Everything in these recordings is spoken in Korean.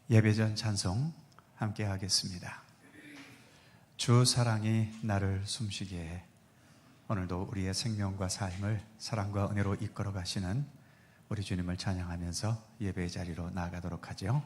예배전 찬송 함께 하겠습니다. 주 사랑이 나를 숨쉬게 해. 오늘도 우리의 생명과 삶을 사랑과 은혜로 이끌어 가시는 우리 주님을 찬양하면서 예배의 자리로 나아가도록 하죠.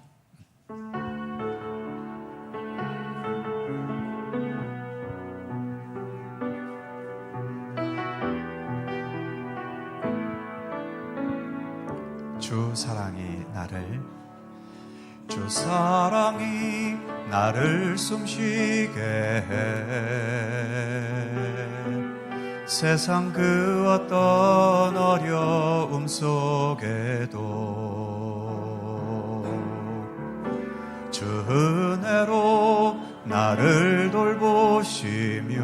주 사랑이 나를 숨쉬게 해. 세상 그 어떤 어려움 속에도 주 은혜로 나를 돌보시며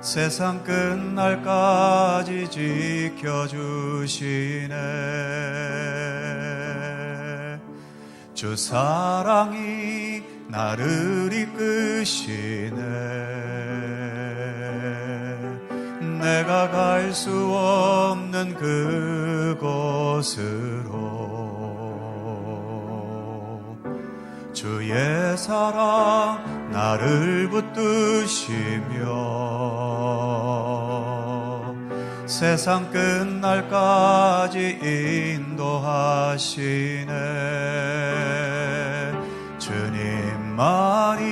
세상 끝날까지 지켜주시네. 주 사랑이 나를 이끄시네. 내가 갈 수 없는 그곳으로 주의 사랑 나를 붙드시며 세상 끝날까지 인도하시네. 주님만이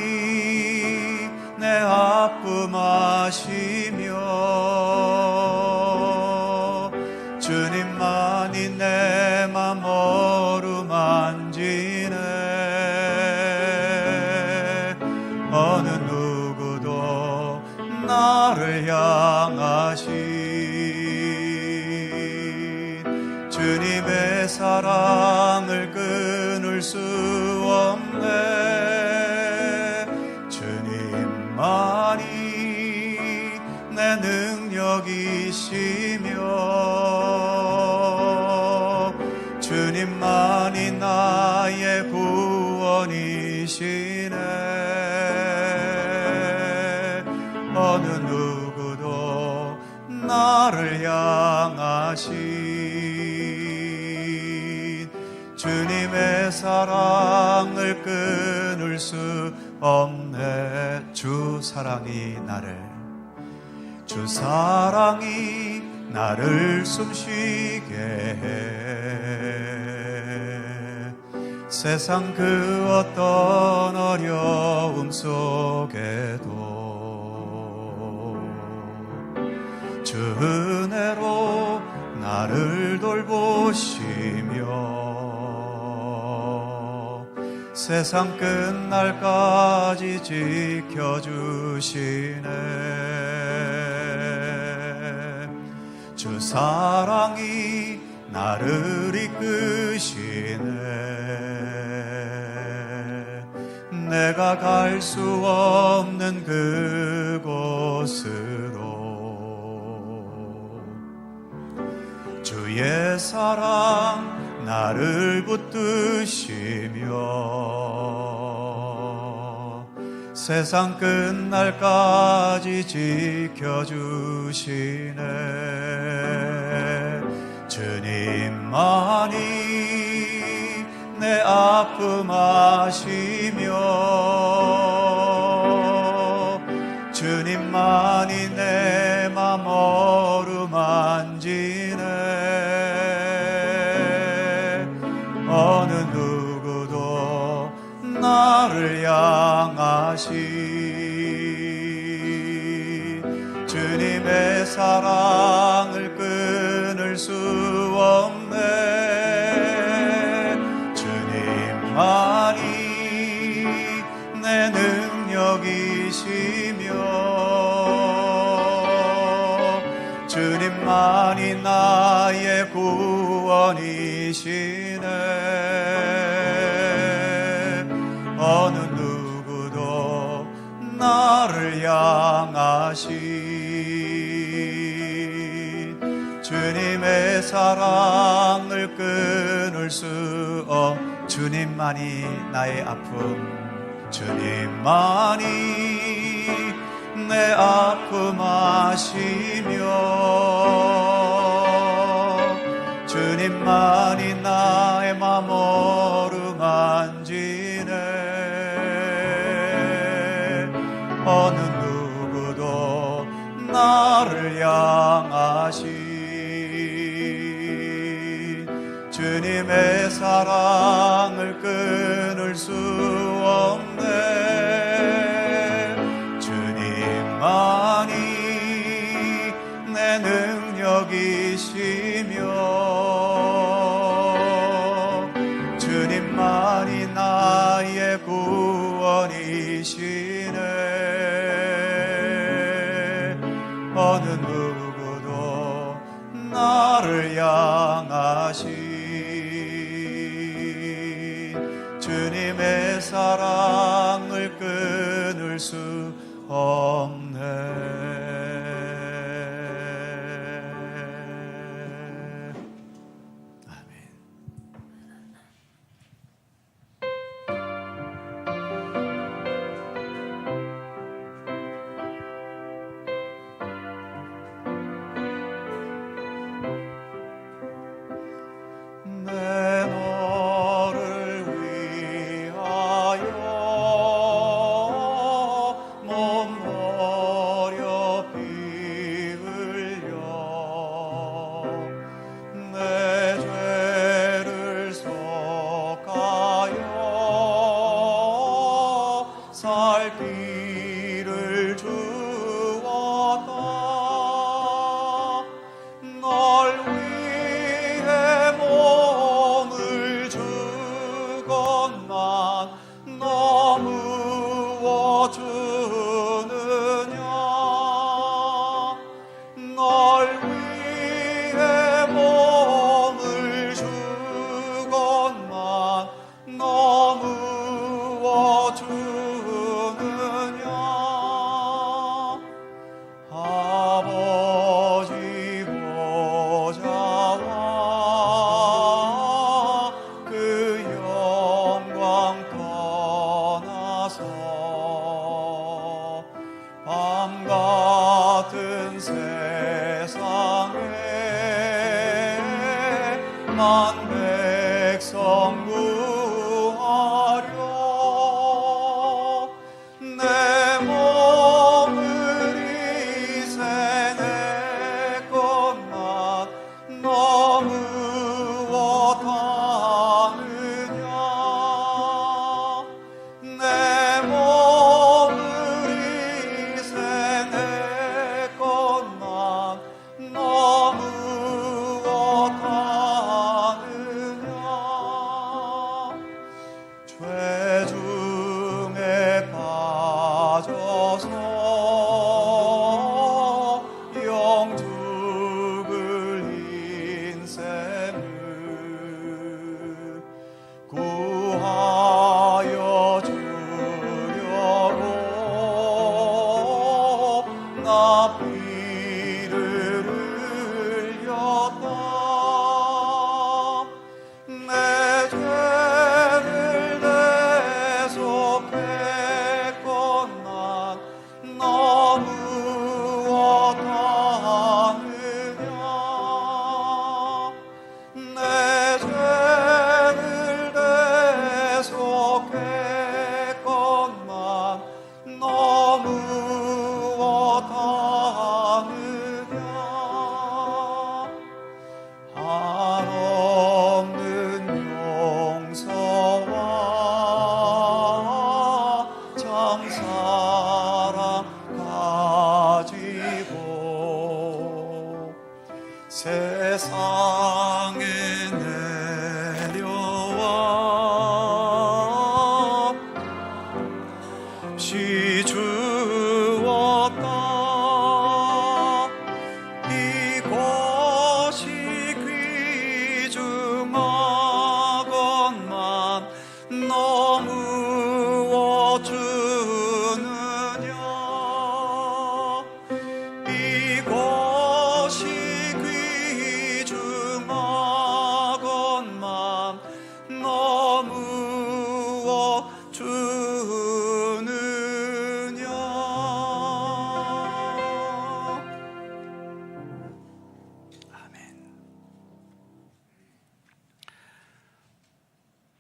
내 아픔 아시며 주님만이 내 맘 어루만지네. 어느 누구도 나를 향하신 주님의 사랑을 끊을 수 없네. 주님만이 내 능력이시며 주님만이 나의 구원이시네. 어느 누구도 나를 향하신 주님의 사랑을 끊을 수 없네. 주 사랑이 나를 숨쉬게 해. 세상 그 어떤 어려움 속에도 주 은혜로 나를 돌보시며 세상 끝날까지 지켜주시네. 주 사랑이 나를 이끄시네. 내가 갈 수 없는 그곳으로 주의 사랑 나를 붙드시며 세상 끝날까지 지켜주시네. 주님만이 내 아픔 아시며 주님만이 내 맘 어루만지네. 어느 누구도 나를 향하신 주님의 사랑을 끊을 수 없네. 주님만이 내 능력이시며 주님만이 나의 구원이시네. 어느 누구도 나를 향하신 주님의 사랑을 끊을 수 주님만이 나의 아픔 주님만이 내 아픔 아시며 주님 주님만이 나의 맘 어루만지네. 어느 누구도 나를 향하시 주님의 사랑을 끊을 수 없네. 주님만이 내 능력이시며 주님만이 나의 구원이시네. 어느 누구도 나를 향하시 주님의 사랑을 끊을 수 없네.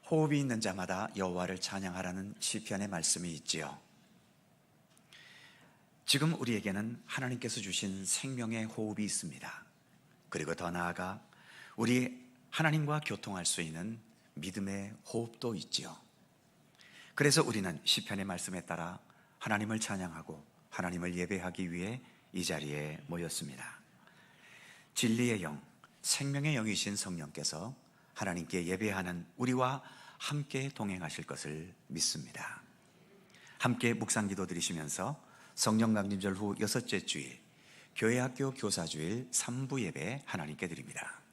호흡이 있는 자마다 여호와를 찬양하라는 시편의 말씀이 있지요. 지금 우리에게는 하나님께서 주신 생명의 호흡이 있습니다. 그리고 더 나아가 우리 하나님과 교통할 수 있는 믿음의 호흡도 있지요. 그래서 우리는 시편의 말씀에 따라 하나님을 찬양하고 하나님을 예배하기 위해 이 자리에 모였습니다. 진리의 영, 생명의 영이신 성령께서 하나님께 예배하는 우리와 함께 동행하실 것을 믿습니다. 함께 묵상기도 드리시면서 성령 강림절 후 6째 주일 교회학교 교사주일 3부 예배 하나님께 드립니다.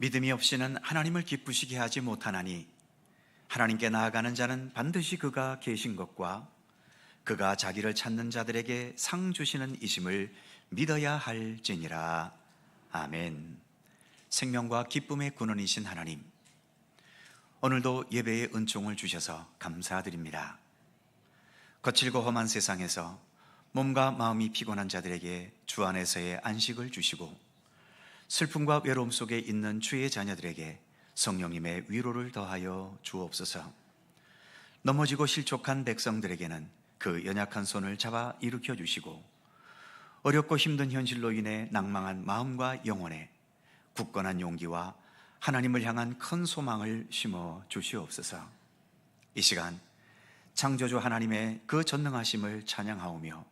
믿음이 없이는 하나님을 기쁘시게 하지 못하나니 하나님께 나아가는 자는 반드시 그가 계신 것과 그가 자기를 찾는 자들에게 상 주시는 이심을 믿어야 할지니라. 아멘. 생명과 기쁨의 근원이신 하나님, 오늘도 예배의 은총을 주셔서 감사드립니다. 거칠고 험한 세상에서 몸과 마음이 피곤한 자들에게 주 안에서의 안식을 주시고 슬픔과 외로움 속에 있는 주의 자녀들에게 성령님의 위로를 더하여 주옵소서. 넘어지고 실족한 백성들에게는 그 연약한 손을 잡아 일으켜 주시고 어렵고 힘든 현실로 인해 낭망한 마음과 영혼에 굳건한 용기와 하나님을 향한 큰 소망을 심어 주시옵소서. 이 시간 창조주 하나님의 그 전능하심을 찬양하오며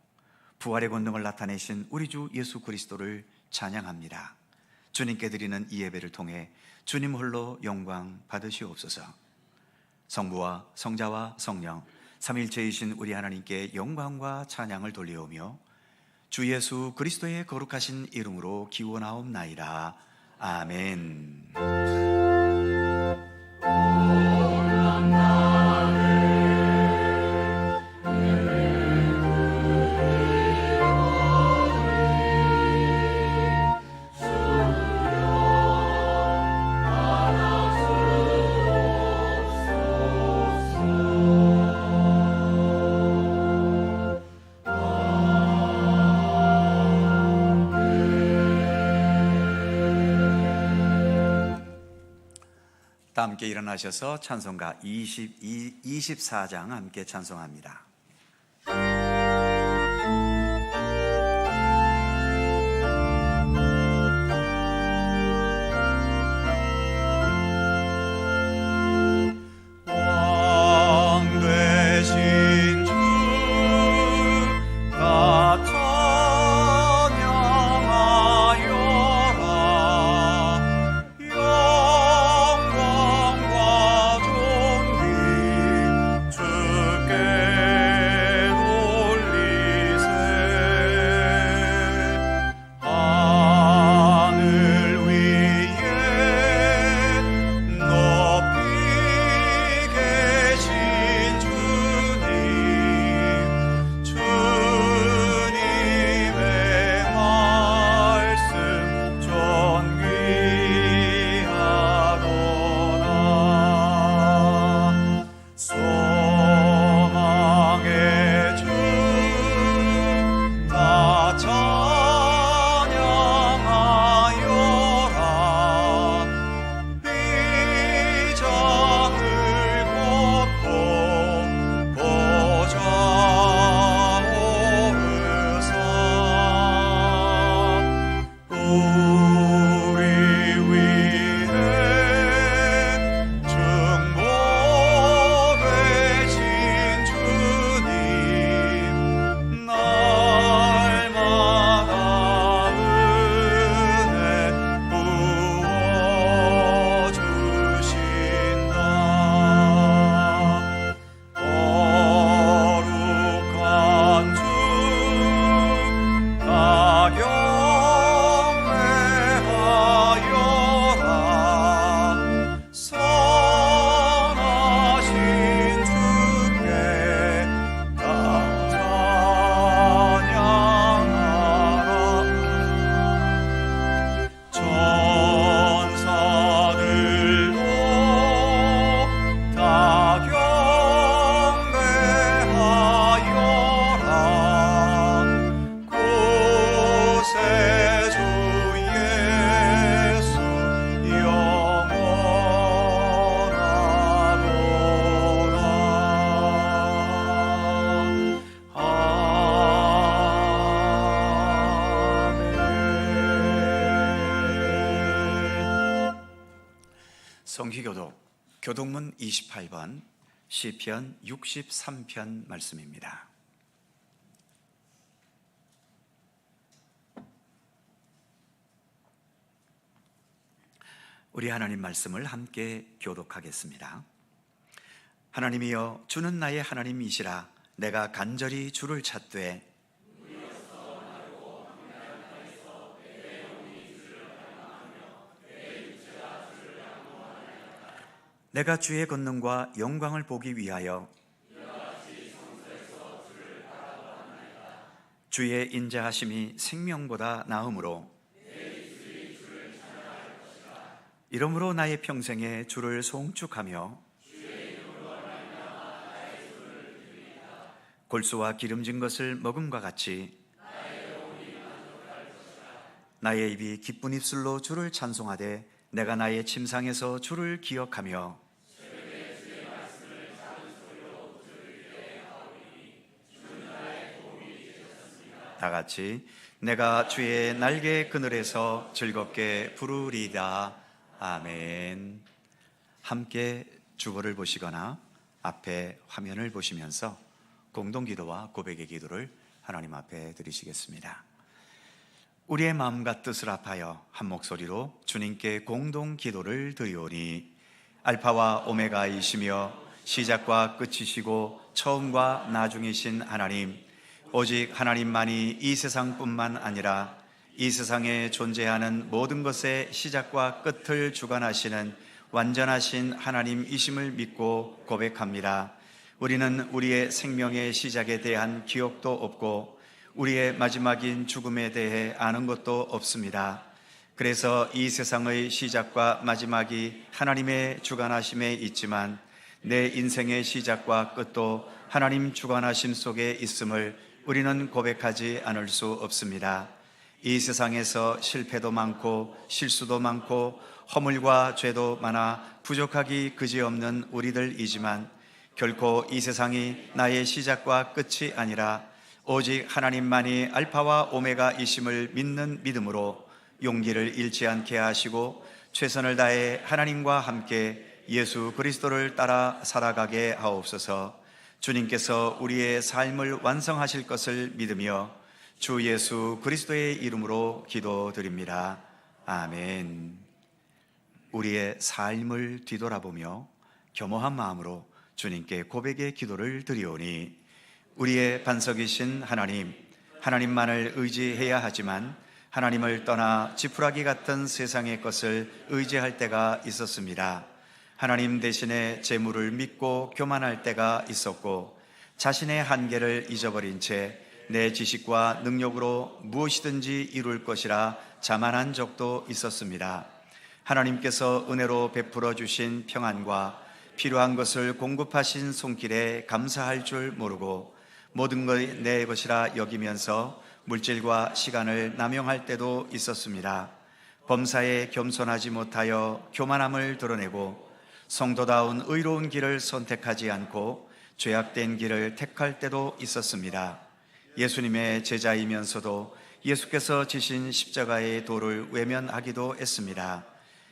부활의 권능을 나타내신 우리 주 예수 그리스도를 찬양합니다. 주님께 드리는 이 예배를 통해 주님 홀로 영광 받으시옵소서. 성부와 성자와 성령 삼일체이신 우리 하나님께 영광과 찬양을 돌려오며 주 예수 그리스도의 거룩하신 이름으로 기원하옵나이다. 아멘. 다 함께 일어나셔서 찬송가 24장 함께 찬송합니다. 주께 성기교독 교독문 28번 시편 63편 말씀입니다. 우리 하나님 말씀을 함께 교독하겠습니다. 하나님이여, 주는 나의 하나님이시라. 내가 간절히 주를 찾되 내가 주의 권능과 영광을 보기 위하여 주의 인자하심이 생명보다 나음으로 이러므로 나의 평생에 주를 송축하며 골수와 기름진 것을 먹음과 같이 나의 입이 기쁜 입술로 주를 찬송하되 내가 나의 침상에서 주를 기억하며 다 같이 내가 주의 날개 그늘에서 즐겁게 부르리다. 아멘. 함께 주보를 보시거나 앞에 화면을 보시면서 공동기도와 고백의 기도를 하나님 앞에 드리시겠습니다. 우리의 마음과 뜻을 합하여 한 목소리로 주님께 공동 기도를 드리오니, 알파와 오메가이시며 시작과 끝이시고 처음과 나중이신 하나님, 오직 하나님만이 이 세상뿐만 아니라 이 세상에 존재하는 모든 것의 시작과 끝을 주관하시는 완전하신 하나님이심을 믿고 고백합니다. 우리는 우리의 생명의 시작에 대한 기억도 없고 우리의 마지막인 죽음에 대해 아는 것도 없습니다. 그래서 이 세상의 시작과 마지막이 하나님의 주관하심에 있지만 내 인생의 시작과 끝도 하나님 주관하심 속에 있음을 우리는 고백하지 않을 수 없습니다. 이 세상에서 실패도 많고 실수도 많고 허물과 죄도 많아 부족하기 그지없는 우리들이지만 결코 이 세상이 나의 시작과 끝이 아니라 오직 하나님만이 알파와 오메가이심을 믿는 믿음으로 용기를 잃지 않게 하시고 최선을 다해 하나님과 함께 예수 그리스도를 따라 살아가게 하옵소서. 주님께서 우리의 삶을 완성하실 것을 믿으며 주 예수 그리스도의 이름으로 기도드립니다. 아멘. 우리의 삶을 뒤돌아보며 겸허한 마음으로 주님께 고백의 기도를 드리오니, 우리의 반석이신 하나님, 하나님만을 의지해야 하지만 하나님을 떠나 지푸라기 같은 세상의 것을 의지할 때가 있었습니다. 하나님 대신에 재물을 믿고 교만할 때가 있었고 자신의 한계를 잊어버린 채 내 지식과 능력으로 무엇이든지 이룰 것이라 자만한 적도 있었습니다. 하나님께서 은혜로 베풀어 주신 평안과 필요한 것을 공급하신 손길에 감사할 줄 모르고 모든 것이 내 것이라 여기면서 물질과 시간을 남용할 때도 있었습니다. 범사에 겸손하지 못하여 교만함을 드러내고 성도다운 의로운 길을 선택하지 않고 죄악된 길을 택할 때도 있었습니다. 예수님의 제자이면서도 예수께서 지신 십자가의 도를 외면하기도 했습니다.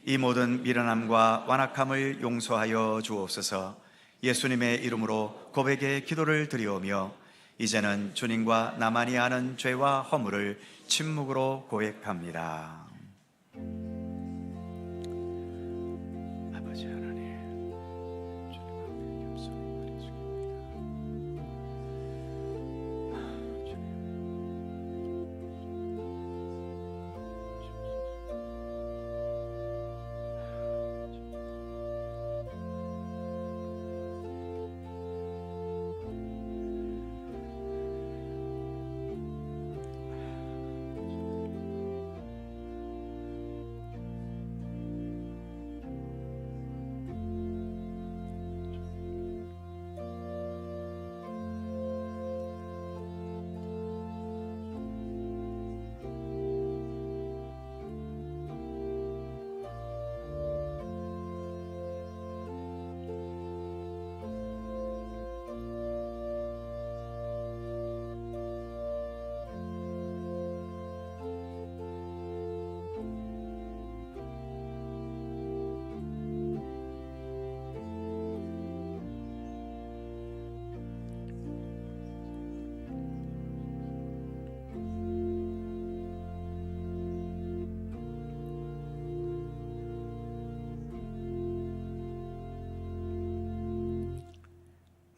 이 모든 미련함과 완악함을 용서하여 주옵소서. 예수님의 이름으로 고백의 기도를 드리오며 이제는 주님과 나만이 아는 죄와 허물을 침묵으로 고백합니다. 아버지 하나님, 주님 앞에 겸손히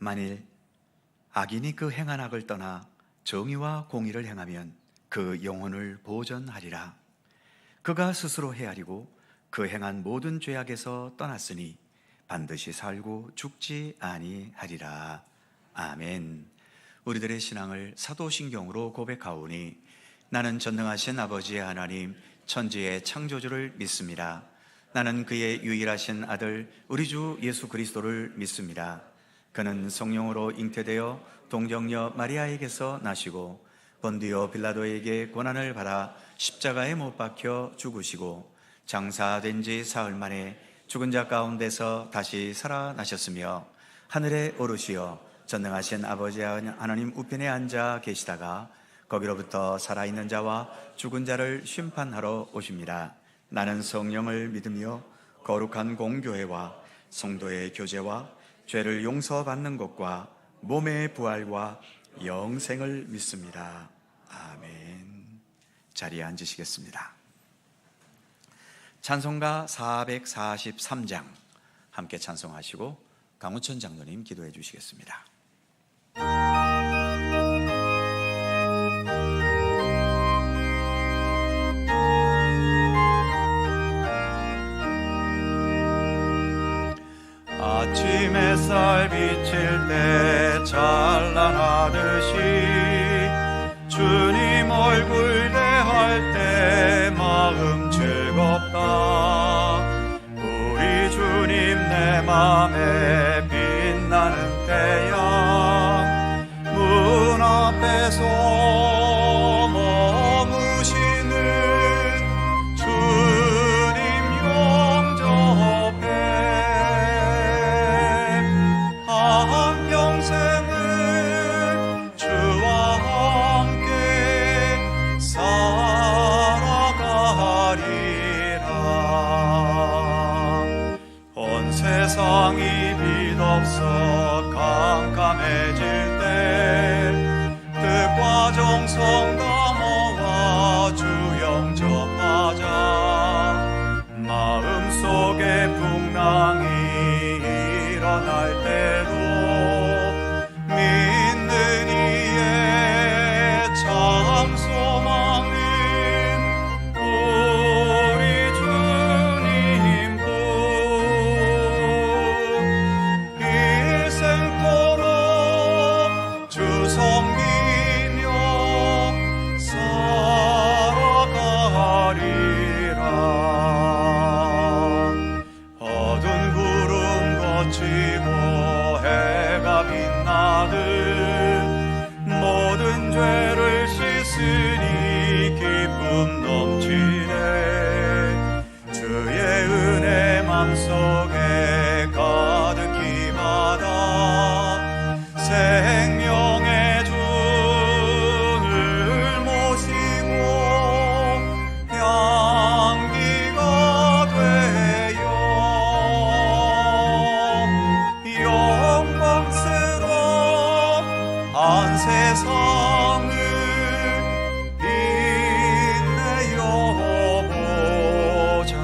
만일 악인이 그 행한 악을 떠나 정의와 공의를 행하면 그 영혼을 보전하리라. 그가 스스로 헤아리고 그 행한 모든 죄악에서 떠났으니 반드시 살고 죽지 아니하리라. 아멘. 우리들의 신앙을 사도신경으로 고백하오니 나는 전능하신 아버지의 하나님 천지의 창조주를 믿습니다. 나는 그의 유일하신 아들 우리 주 예수 그리스도를 믿습니다. 그는 성령으로 잉태되어 동정녀 마리아에게서 나시고 본디오 빌라도에게 고난을 받아 십자가에 못 박혀 죽으시고 장사된 지 사흘 만에 죽은 자 가운데서 다시 살아나셨으며 하늘에 오르시어 전능하신 아버지 하나님 우편에 앉아 계시다가 거기로부터 살아있는 자와 죽은 자를 심판하러 오십니다. 나는 성령을 믿으며 거룩한 공교회와 성도의 교제와 죄를 용서받는 것과 몸의 부활과 영생을 믿습니다. 아멘. 자리에 앉으시겠습니다. 찬송가 443장 함께 찬송하시고 강우천 장로님 기도해 주시겠습니다. 아침 햇살 비칠 때 찬란하듯이 주님 얼굴 대할 때 마음 즐겁다. 우리 주님 내 맘에 빛나는 때야 문 앞에서 머무시는 주님 영접해 한평생을 주와 함께 살아가리라. 온 세상이 빛없어 깜깜해질 때 뜻과 정성 다모아 주 영접하자. 마음속에 풍랑이 일어날 때도 믿는 이의 참 소망은 우리 주님뿐. 일생토록 주 섬기며 살아가리라. 어두운 구름 거치고 해가 빛나듯 모든 죄를 씻으니 기쁨 넘치네. 주의 은혜 맘속에 가득히 받아 생명의 주를 모시고 향기가 되어 영광스러운 한 세상을 빛내어 보자.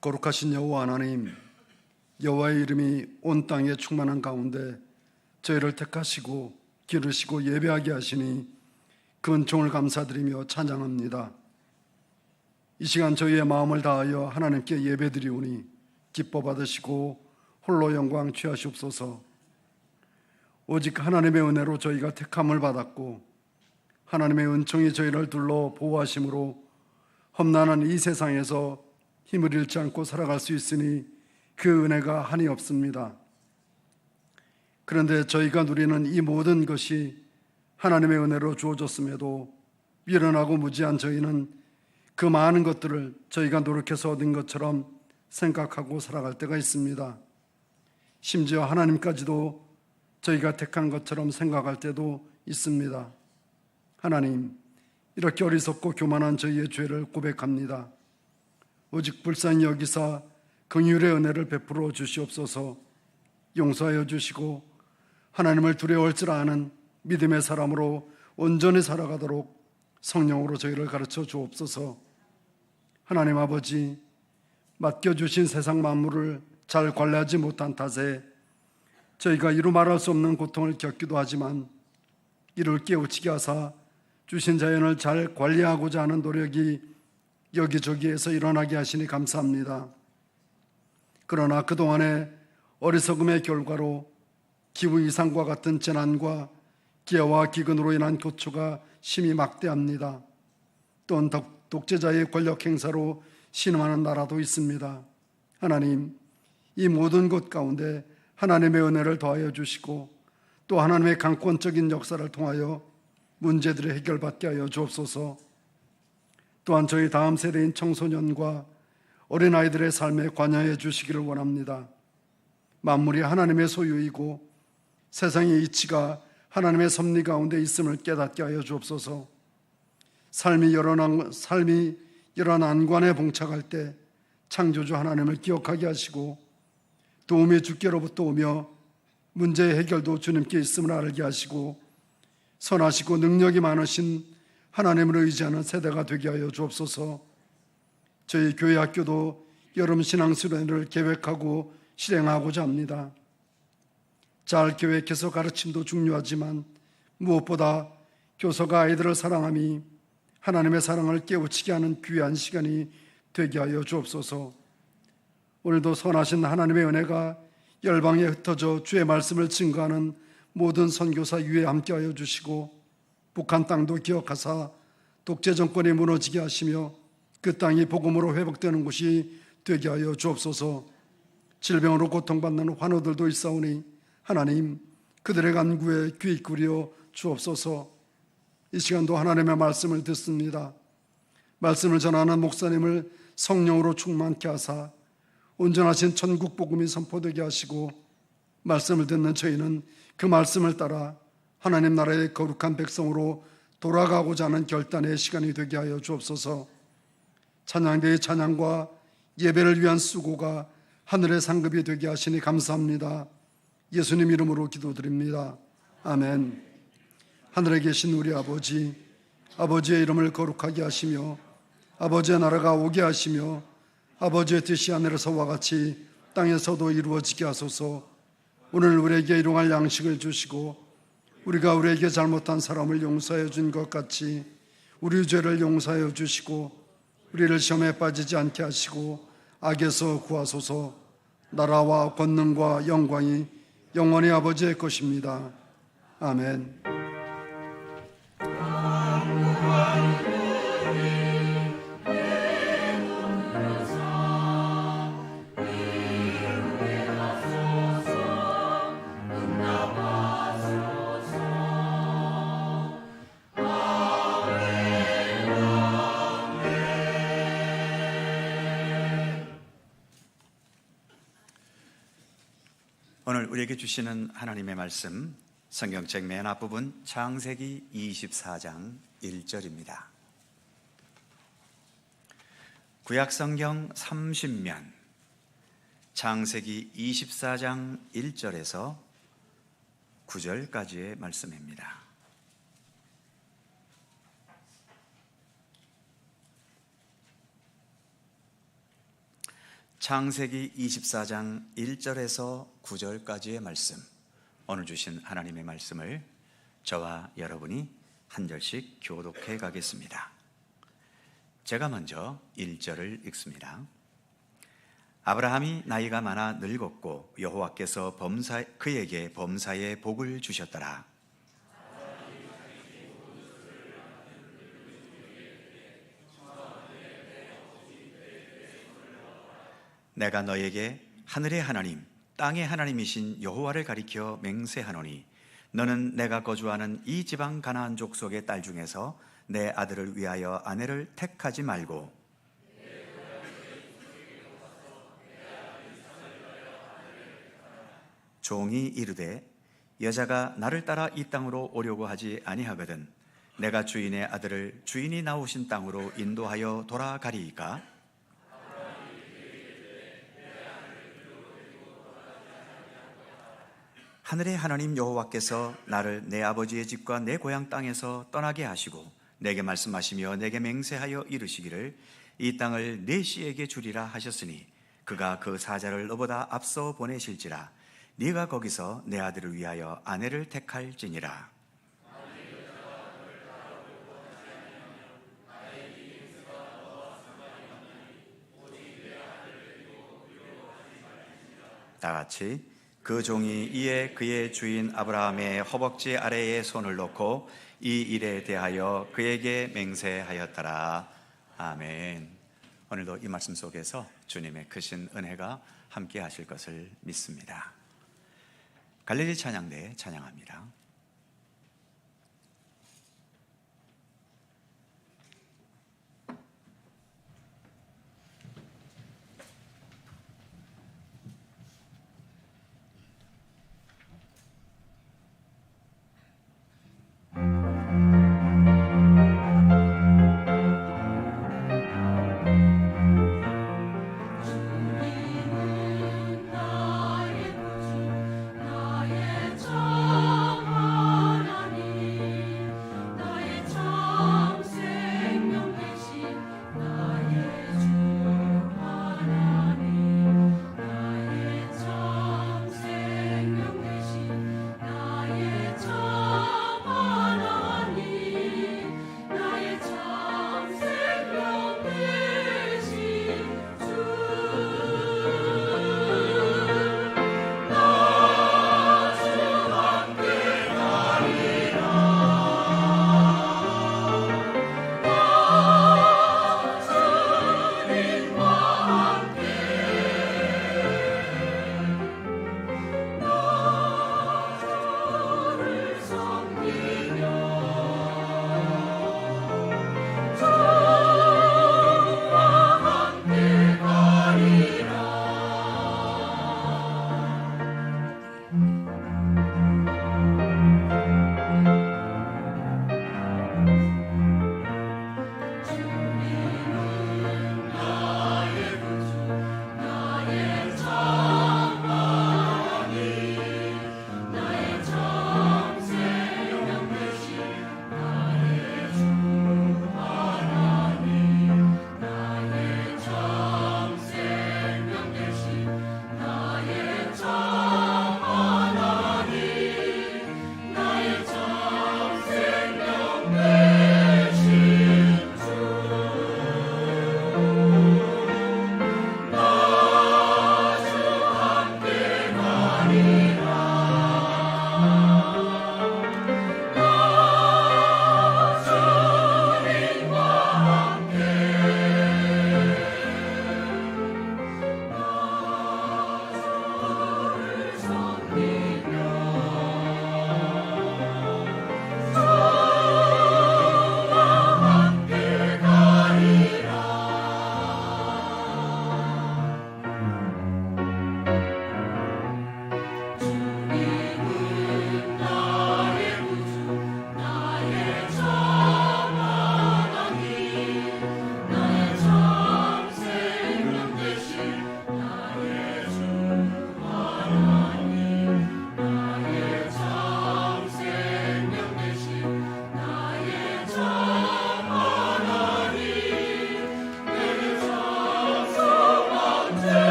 거룩하신 여호와 하나님, 여호와의 이름이 온 땅에 충만한 가운데 저희를 택하시고 기르시고 예배하게 하시니 그 은총을 감사드리며 찬양합니다. 이 시간 저희의 마음을 다하여 하나님께 예배드리오니 기뻐 받으시고 홀로 영광 취하시옵소서. 오직 하나님의 은혜로 저희가 택함을 받았고 하나님의 은총이 저희를 둘러 보호하심으로 험난한 이 세상에서 힘을 잃지 않고 살아갈 수 있으니 그 은혜가 한이 없습니다. 그런데 저희가 누리는 이 모든 것이 하나님의 은혜로 주어졌음에도 미련하고 무지한 저희는 그 많은 것들을 저희가 노력해서 얻은 것처럼 생각하고 살아갈 때가 있습니다. 심지어 하나님까지도 저희가 택한 것처럼 생각할 때도 있습니다. 하나님, 이렇게 어리석고 교만한 저희의 죄를 고백합니다. 오직 불쌍히 여기사 긍휼의 은혜를 베풀어 주시옵소서. 용서하여 주시고 하나님을 두려워할 줄 아는 믿음의 사람으로 온전히 살아가도록 성령으로 저희를 가르쳐 주옵소서. 하나님 아버지, 맡겨주신 세상 만물을 잘 관리하지 못한 탓에 저희가 이루 말할 수 없는 고통을 겪기도 하지만 이를 깨우치게 하사 주신 자연을 잘 관리하고자 하는 노력이 여기저기에서 일어나게 하시니 감사합니다. 그러나 그동안의 어리석음의 결과로 기후 이상과 같은 재난과 기아와 기근으로 인한 고초가 심히 막대합니다. 또한 독재자의 권력 행사로 신음하는 나라도 있습니다. 하나님, 이 모든 것 가운데 하나님의 은혜를 더하여 주시고 또 하나님의 강권적인 역사를 통하여 문제들을 해결받게 하여 주옵소서. 또한 저희 다음 세대인 청소년과 어린아이들의 삶에 관여해 주시기를 원합니다. 만물이 하나님의 소유이고 세상의 이치가 하나님의 섭리 가운데 있음을 깨닫게 하여 주옵소서. 삶이 여러 난관에 봉착할 때 창조주 하나님을 기억하게 하시고 도움이 주께로부터 오며 문제의 해결도 주님께 있음을 알게 하시고 선하시고 능력이 많으신 하나님을 의지하는 세대가 되게 하여 주옵소서. 저희 교회 학교도 여름 신앙수련회를 계획하고 실행하고자 합니다. 잘 계획해서 가르침도 중요하지만 무엇보다 교사가 아이들을 사랑함이 하나님의 사랑을 깨우치게 하는 귀한 시간이 되게 하여 주옵소서. 오늘도 선하신 하나님의 은혜가 열방에 흩어져 주의 말씀을 증거하는 모든 선교사 위에 함께하여 주시고 북한 땅도 기억하사 독재 정권이 무너지게 하시며 그 땅이 복음으로 회복되는 곳이 되게 하여 주옵소서. 질병으로 고통받는 환우들도 있사오니 하나님, 그들의 간구에 귀 기울여 주옵소서. 이 시간도 하나님의 말씀을 듣습니다. 말씀을 전하는 목사님을 성령으로 충만케 하사 온전하신 천국 복음이 선포되게 하시고 말씀을 듣는 저희는 그 말씀을 따라 하나님 나라의 거룩한 백성으로 돌아가고자 하는 결단의 시간이 되게 하여 주옵소서. 찬양대의 찬양과 예배를 위한 수고가 하늘의 상급이 되게 하시니 감사합니다. 예수님 이름으로 기도드립니다. 아멘. 하늘에 계신 우리 아버지, 아버지의 이름을 거룩하게 하시며 아버지의 나라가 오게 하시며 아버지의 뜻이 하늘에서와 같이 땅에서도 이루어지게 하소서. 오늘 우리에게 일용할 양식을 주시고 우리가 우리에게 잘못한 사람을 용서해 준 것 같이 우리 죄를 용서하여 주시고 우리를 시험에 빠지지 않게 하시고 악에서 구하소서. 나라와 권능과 영광이 영원히 아버지의 것입니다. 아멘. 오늘 우리에게 주시는 하나님의 말씀, 성경책 맨 앞부분 창세기 24장 1절입니다. 구약성경 30면 창세기 24장 1절에서 9절까지의 말씀입니다. 창세기 24장 1절에서 9절까지의 말씀, 오늘 주신 하나님의 말씀을 저와 여러분이 한 절씩 교독해 가겠습니다. 제가 먼저 1절을 읽습니다. 아브라함이 나이가 많아 늙었고 여호와께서 그에게 범사의 복을 주셨더라. 내가 너에게 하늘의 하나님, 땅의 하나님이신 여호와를 가리켜 맹세하노니 너는 내가 거주하는 이 지방 가나안 족속의 딸 중에서 내 아들을 위하여 아내를 택하지 말고 종이 이르되 여자가 나를 따라 이 땅으로 오려고 하지 아니하거든 내가 주인의 아들을 주인이 나오신 땅으로 인도하여 돌아가리이까. 하늘의 하나님 여호와께서 나를 내 아버지의 집과 내 고향 땅에서 떠나게 하시고 내게 말씀하시며 내게 맹세하여 이르시기를 이 땅을 네 씨에게 주리라 하셨으니 그가 그 사자를 너보다 앞서 보내실지라 네가 거기서 내 아들을 위하여 아내를 택할지니라. 다 같이 그 종이 이에 그의 주인 아브라함의 허벅지 아래에 손을 놓고 이 일에 대하여 그에게 맹세하였더라. 아멘. 오늘도 이 말씀 속에서 주님의 크신 은혜가 함께 하실 것을 믿습니다. 갈릴리 찬양대 찬양합니다.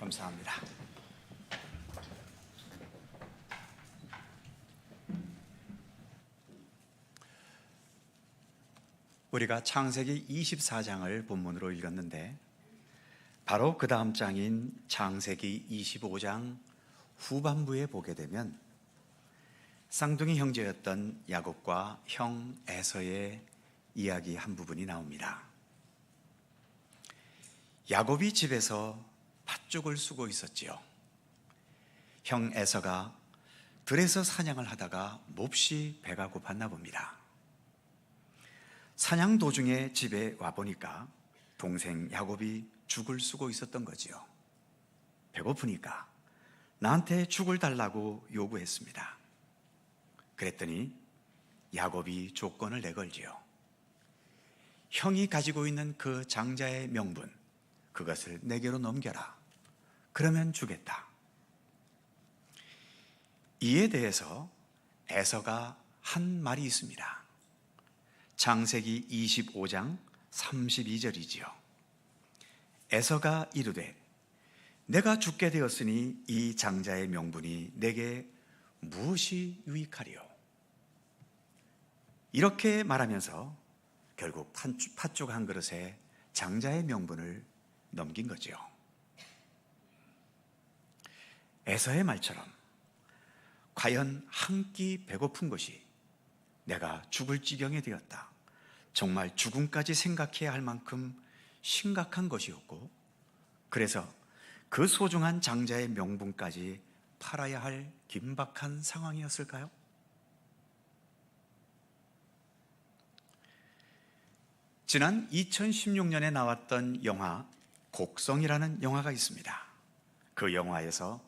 감사합니다. 우리가 창세기 24장을 본문으로 읽었는데 바로 그 다음 장인 창세기 25장 후반부에 보게 되면 쌍둥이 형제였던 야곱과 형 에서의 이야기 한 부분이 나옵니다. 야곱이 집에서 팥죽을 쓰고 있었지요. 형 에서가 들에서 사냥을 하다가 몹시 배가 고팠나 봅니다. 사냥 도중에 집에 와보니까 동생 야곱이 죽을 쓰고 있었던 거지요. 배고프니까 나한테 죽을 달라고 요구했습니다. 그랬더니 야곱이 조건을 내걸지요. 형이 가지고 있는 그 장자의 명분, 그것을 내게로 넘겨라. 그러면 주겠다. 이에 대해서 에서가 한 말이 있습니다. 창세기 25장 32절이지요. 에서가 이르되 내가 죽게 되었으니 이 장자의 명분이 내게 무엇이 유익하리요? 이렇게 말하면서 결국 팥죽 한 그릇에 장자의 명분을 넘긴 거죠. 에서의 말처럼 과연 한 끼 배고픈 것이 내가 죽을 지경이 되었다, 정말 죽음까지 생각해야 할 만큼 심각한 것이었고, 그래서 그 소중한 장자의 명분까지 팔아야 할 긴박한 상황이었을까요? 지난 2016년에 나왔던 영화 곡성이라는 영화가 있습니다. 그 영화에서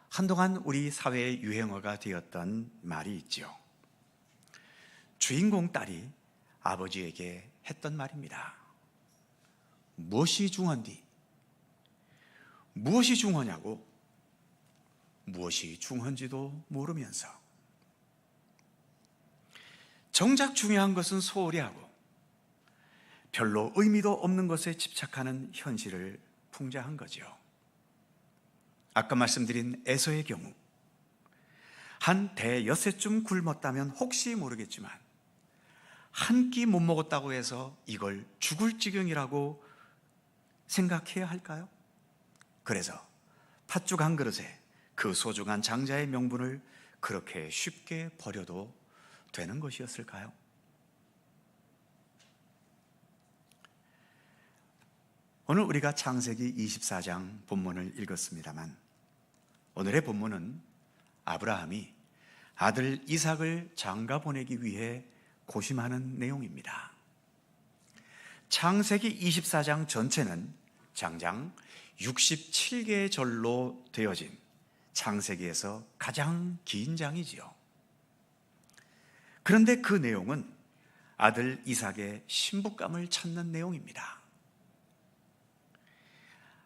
한동안 우리 사회의 유행어가 되었던 말이 있죠. 주인공 딸이 아버지에게 했던 말입니다. 무엇이 중헌디? 무엇이 중헌냐고? 무엇이 중헌지도 모르면서. 정작 중요한 것은 소홀히 하고 별로 의미도 없는 것에 집착하는 현실을 풍자한 거죠. 아까 말씀드린 에서의 경우 한 대여섯쯤 굶었다면 혹시 모르겠지만 한 끼 못 먹었다고 해서 이걸 죽을 지경이라고 생각해야 할까요? 그래서 팥죽 한 그릇에 그 소중한 장자의 명분을 그렇게 쉽게 버려도 되는 것이었을까요? 오늘 우리가 창세기 24장 본문을 읽었습니다만, 오늘의 본문은 아브라함이 아들 이삭을 장가 보내기 위해 고심하는 내용입니다. 창세기 24장 전체는 장장 67개의 절로 되어진 창세기에서 가장 긴 장이지요. 그런데 그 내용은 아들 이삭의 신부감을 찾는 내용입니다.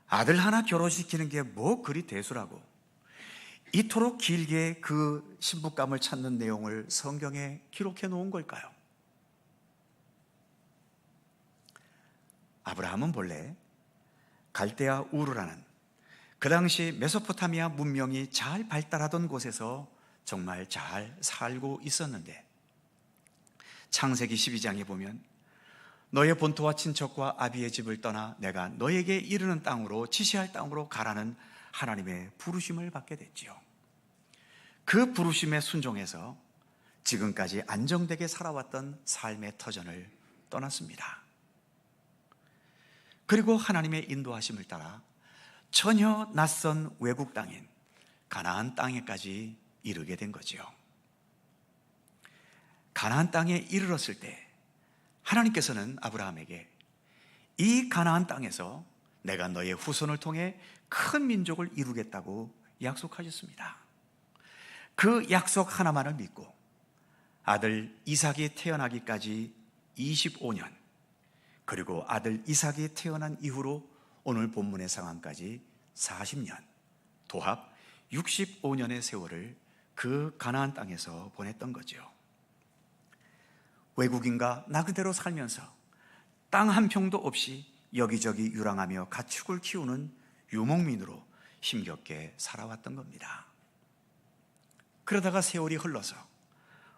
아들 하나 결혼시키는 게 뭐 그리 대수라고 이토록 길게 그 신부감을 찾는 내용을 성경에 기록해 놓은 걸까요? 아브라함은 본래 갈대아 우르라는 그 당시 메소포타미아 문명이 잘 발달하던 곳에서 정말 잘 살고 있었는데, 창세기 12장에 보면 너의 본토와 친척과 아비의 집을 떠나 내가 너에게 이르는 땅으로, 지시할 땅으로 가라는 하나님의 부르심을 받게 됐지요. 그 부르심에 순종해서 지금까지 안정되게 살아왔던 삶의 터전을 떠났습니다. 그리고 하나님의 인도하심을 따라 전혀 낯선 외국 땅인 가나안 땅에까지 이르게 된 거지요. 가나안 땅에 이르렀을 때 하나님께서는 아브라함에게 이 가나안 땅에서 내가 너의 후손을 통해 큰 민족을 이루겠다고 약속하셨습니다. 그 약속 하나만을 믿고 아들 이삭이 태어나기까지 25년, 그리고 아들 이삭이 태어난 이후로 오늘 본문의 상황까지 40년, 도합 65년의 세월을 그 가나안 땅에서 보냈던 거죠. 외국인과 나 그대로 살면서 땅 한 평도 없이 여기저기 유랑하며 가축을 키우는 유목민으로 힘겹게 살아왔던 겁니다. 그러다가 세월이 흘러서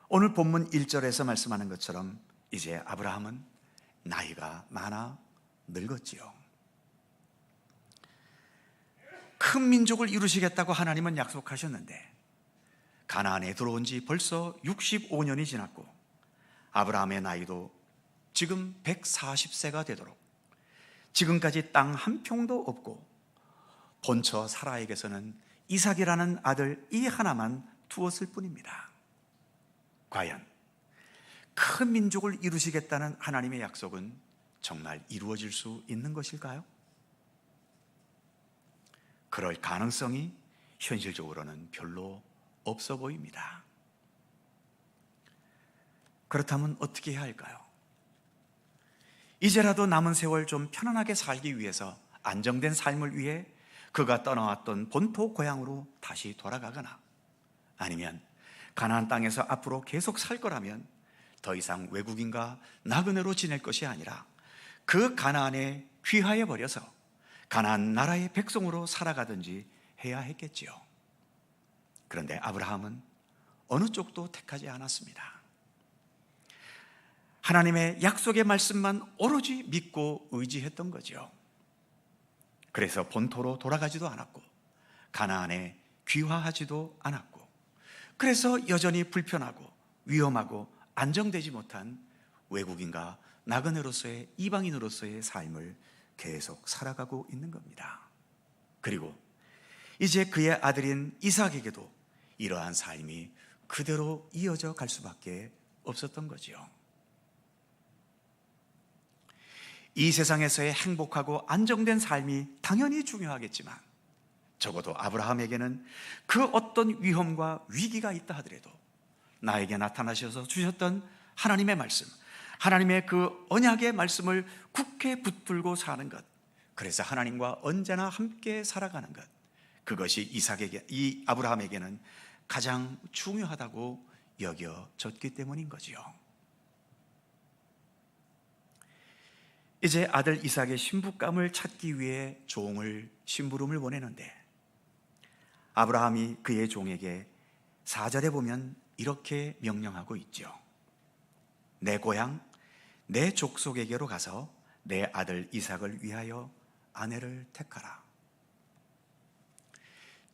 오늘 본문 1절에서 말씀하는 것처럼 이제 아브라함은 나이가 많아 늙었지요. 큰 민족을 이루시겠다고 하나님은 약속하셨는데 가나안에 들어온 지 벌써 65년이 지났고 아브라함의 나이도 지금 140세가 되도록 지금까지 땅 한 평도 없고 본처 사라에게서는 이삭이라는 아들 이 하나만 두었을 뿐입니다. 과연 큰 민족을 이루시겠다는 하나님의 약속은 정말 이루어질 수 있는 것일까요? 그럴 가능성이 현실적으로는 별로 없어 보입니다. 그렇다면 어떻게 해야 할까요? 이제라도 남은 세월 좀 편안하게 살기 위해서 안정된 삶을 위해 그가 떠나왔던 본토 고향으로 다시 돌아가거나 아니면 가나안 땅에서 앞으로 계속 살 거라면 더 이상 외국인과 나그네로 지낼 것이 아니라 그 가나안에 귀화해 버려서 가나안 나라의 백성으로 살아가든지 해야 했겠지요. 그런데 아브라함은 어느 쪽도 택하지 않았습니다. 하나님의 약속의 말씀만 오로지 믿고 의지했던 거죠. 그래서 본토로 돌아가지도 않았고 가나안에 귀화하지도 않았고 그래서 여전히 불편하고 위험하고 안정되지 못한 외국인과 나그네로서의 이방인으로서의 삶을 계속 살아가고 있는 겁니다. 그리고 이제 그의 아들인 이삭에게도 이러한 삶이 그대로 이어져 갈 수밖에 없었던 거지요. 이 세상에서의 행복하고 안정된 삶이 당연히 중요하겠지만 적어도 아브라함에게는 그 어떤 위험과 위기가 있다 하더라도 나에게 나타나셔서 주셨던 하나님의 말씀, 하나님의 그 언약의 말씀을 굳게 붙들고 사는 것, 그래서 하나님과 언제나 함께 살아가는 것, 그것이 이 아브라함에게는 가장 중요하다고 여겨졌기 때문인 거지요. 이제 아들 이삭의 신부감을 찾기 위해 종을 심부름을 보내는데 아브라함이 그의 종에게 4절에 보면 이렇게 명령하고 있죠. 내 고향, 내 족속에게로 가서 내 아들 이삭을 위하여 아내를 택하라.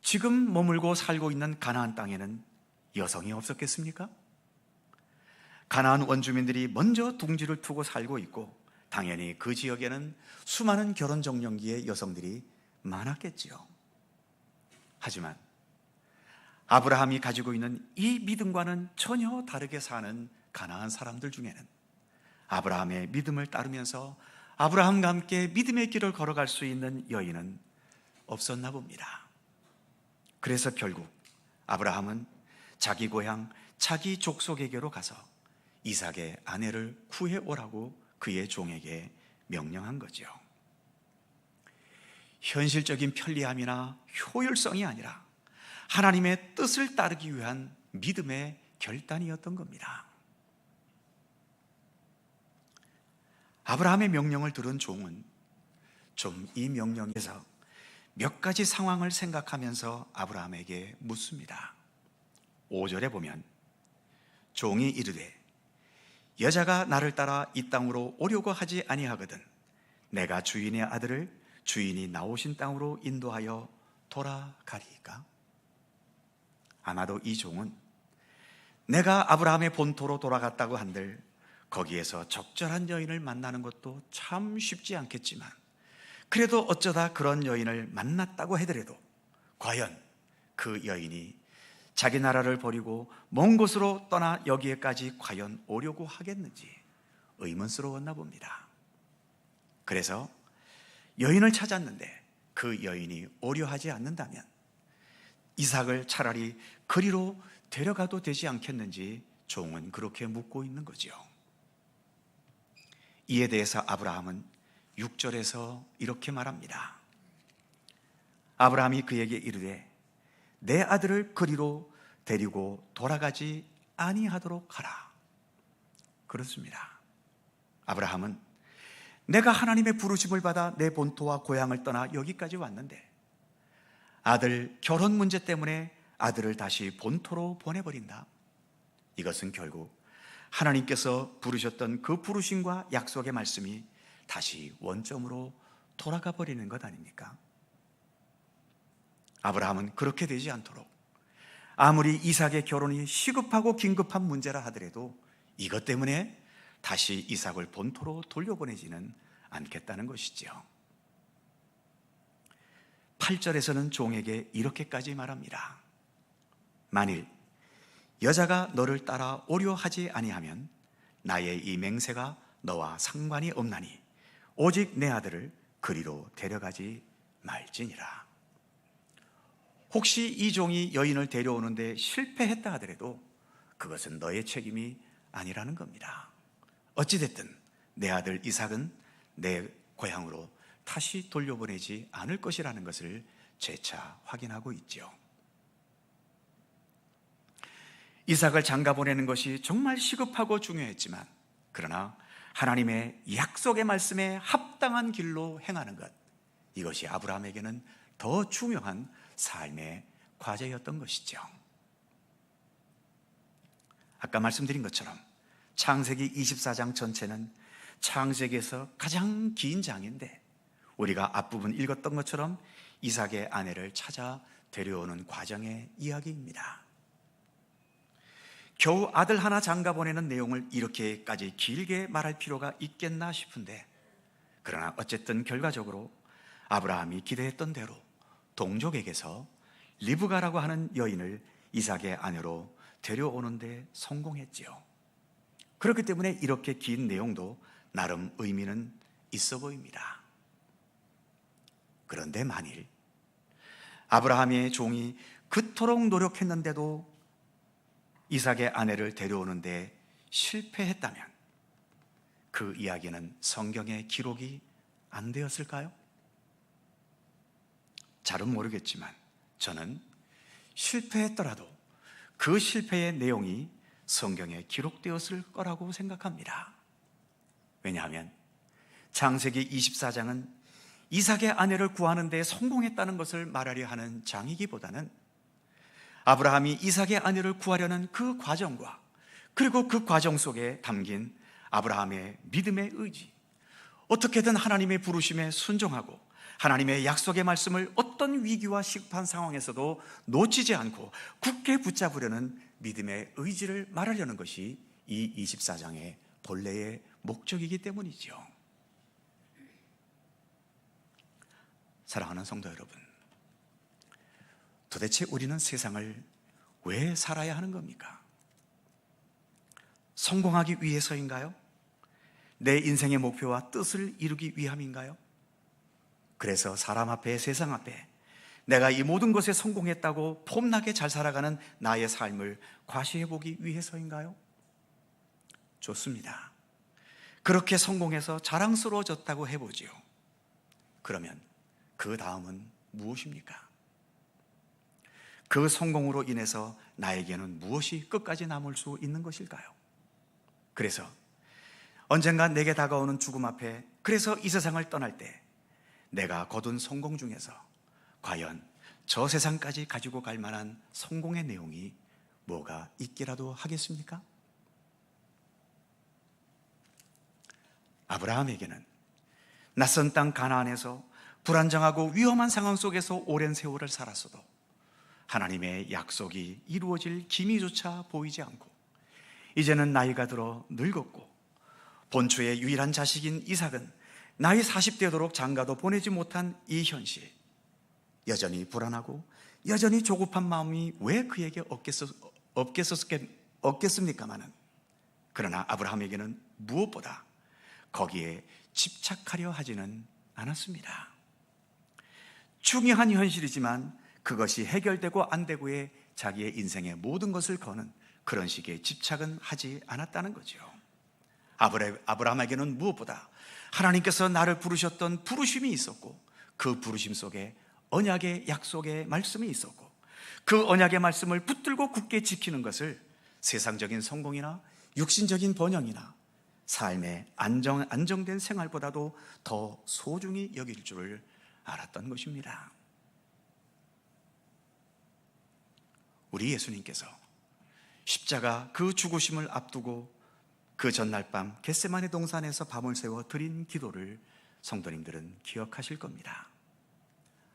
지금 머물고 살고 있는 가나안 땅에는 여성이 없었겠습니까? 가나안 원주민들이 먼저 둥지를 두고 살고 있고 당연히 그 지역에는 수많은 결혼 정년기의 여성들이 많았겠지요. 하지만 아브라함이 가지고 있는 이 믿음과는 전혀 다르게 사는 가나안 사람들 중에는 아브라함의 믿음을 따르면서 아브라함과 함께 믿음의 길을 걸어갈 수 있는 여인은 없었나 봅니다. 그래서 결국 아브라함은 자기 고향, 자기 족속에게로 가서 이삭의 아내를 구해오라고 그의 종에게 명령한 거죠. 현실적인 편리함이나 효율성이 아니라 하나님의 뜻을 따르기 위한 믿음의 결단이었던 겁니다. 아브라함의 명령을 들은 종은 좀 이 명령에서 몇 가지 상황을 생각하면서 아브라함에게 묻습니다. 5절에 보면 종이 이르되 여자가 나를 따라 이 땅으로 오려고 하지 아니하거든 내가 주인의 아들을 주인이 나오신 땅으로 인도하여 돌아가리이까? 아마도 이 종은 내가 아브라함의 본토로 돌아갔다고 한들 거기에서 적절한 여인을 만나는 것도 참 쉽지 않겠지만 그래도 어쩌다 그런 여인을 만났다고 하더라도 과연 그 여인이 자기 나라를 버리고 먼 곳으로 떠나 여기에까지 과연 오려고 하겠는지 의문스러웠나 봅니다. 그래서 여인을 찾았는데 그 여인이 오려 하지 않는다면 이삭을 차라리 그리로 데려가도 되지 않겠는지 종은 그렇게 묻고 있는 거지요. 이에 대해서 아브라함은 6절에서 이렇게 말합니다. 아브라함이 그에게 이르되 내 아들을 그리로 데리고 돌아가지 아니하도록 하라. 그렇습니다. 아브라함은 내가 하나님의 부르심을 받아 내 본토와 고향을 떠나 여기까지 왔는데 아들 결혼 문제 때문에 아들을 다시 본토로 보내버린다. 이것은 결국 하나님께서 부르셨던 그 부르심과 약속의 말씀이 다시 원점으로 돌아가 버리는 것 아닙니까? 아브라함은 그렇게 되지 않도록 아무리 이삭의 결혼이 시급하고 긴급한 문제라 하더라도 이것 때문에 다시 이삭을 본토로 돌려보내지는 않겠다는 것이지요. 8절에서는 종에게 이렇게까지 말합니다. 만일 여자가 너를 따라 오려 하지 아니하면 나의 이 맹세가 너와 상관이 없나니 오직 내 아들을 그리로 데려가지 말지니라. 혹시 이 종이 여인을 데려오는데 실패했다 하더라도 그것은 너의 책임이 아니라는 겁니다. 어찌됐든 내 아들 이삭은 내 고향으로 다시 돌려보내지 않을 것이라는 것을 재차 확인하고 있죠. 이삭을 장가 보내는 것이 정말 시급하고 중요했지만, 그러나 하나님의 약속의 말씀에 합당한 길로 행하는 것, 이것이 아브라함에게는 더 중요한 삶의 과제였던 것이죠. 아까 말씀드린 것처럼 창세기 24장 전체는 창세기에서 가장 긴 장인데, 우리가 앞부분 읽었던 것처럼 이삭의 아내를 찾아 데려오는 과정의 이야기입니다. 겨우 아들 하나 장가 보내는 내용을 이렇게까지 길게 말할 필요가 있겠나 싶은데, 그러나 어쨌든 결과적으로 아브라함이 기대했던 대로 동족에게서 리브가라고 하는 여인을 이삭의 아내로 데려오는데 성공했지요. 그렇기 때문에 이렇게 긴 내용도 나름 의미는 있어 보입니다. 그런데 만일 아브라함의 종이 그토록 노력했는데도 이삭의 아내를 데려오는데 실패했다면 그 이야기는 성경에 기록이 안 되었을까요? 잘은 모르겠지만 저는 실패했더라도 그 실패의 내용이 성경에 기록되었을 거라고 생각합니다. 왜냐하면 창세기 24장은 이삭의 아내를 구하는 데 성공했다는 것을 말하려 하는 장이기보다는 아브라함이 이삭의 아내를 구하려는 그 과정과, 그리고 그 과정 속에 담긴 아브라함의 믿음의 의지, 어떻게든 하나님의 부르심에 순종하고 하나님의 약속의 말씀을 어떤 위기와 시급한 상황에서도 놓치지 않고 굳게 붙잡으려는 믿음의 의지를 말하려는 것이 이 24장의 본래의 목적이기 때문이죠. 사랑하는 성도 여러분, 도대체 우리는 세상을 왜 살아야 하는 겁니까? 성공하기 위해서인가요? 내 인생의 목표와 뜻을 이루기 위함인가요? 그래서 사람 앞에, 세상 앞에 내가 이 모든 것에 성공했다고 폼나게 잘 살아가는 나의 삶을 과시해보기 위해서인가요? 좋습니다. 그렇게 성공해서 자랑스러워졌다고 해보지요. 그러면 그 다음은 무엇입니까? 그 성공으로 인해서 나에게는 무엇이 끝까지 남을 수 있는 것일까요? 그래서 언젠가 내게 다가오는 죽음 앞에, 그래서 이 세상을 떠날 때 내가 거둔 성공 중에서 과연 저 세상까지 가지고 갈 만한 성공의 내용이 뭐가 있기라도 하겠습니까? 아브라함에게는 낯선 땅 가나안에서 불안정하고 위험한 상황 속에서 오랜 세월을 살았어도 하나님의 약속이 이루어질 기미조차 보이지 않고, 이제는 나이가 들어 늙었고 본초의 유일한 자식인 이삭은 나이 40대도록 장가도 보내지 못한 이 현실, 여전히 불안하고 여전히 조급한 마음이 왜 그에게 없겠습니까마는, 그러나 아브라함에게는 무엇보다 거기에 집착하려 하지는 않았습니다. 중요한 현실이지만 그것이 해결되고 안 되고에 자기의 인생의 모든 것을 거는 그런 식의 집착은 하지 않았다는 거죠. 아브라함에게는 무엇보다 하나님께서 나를 부르셨던 부르심이 있었고, 그 부르심 속에 언약의 약속의 말씀이 있었고, 그 언약의 말씀을 붙들고 굳게 지키는 것을 세상적인 성공이나 육신적인 번영이나 삶의 안정된 생활보다도 더 소중히 여길 줄을 알았던 것입니다. 우리 예수님께서 십자가 그 죽으심을 앞두고 그 전날 밤 겟세마네 동산에서 밤을 새워 드린 기도를 성도님들은 기억하실 겁니다.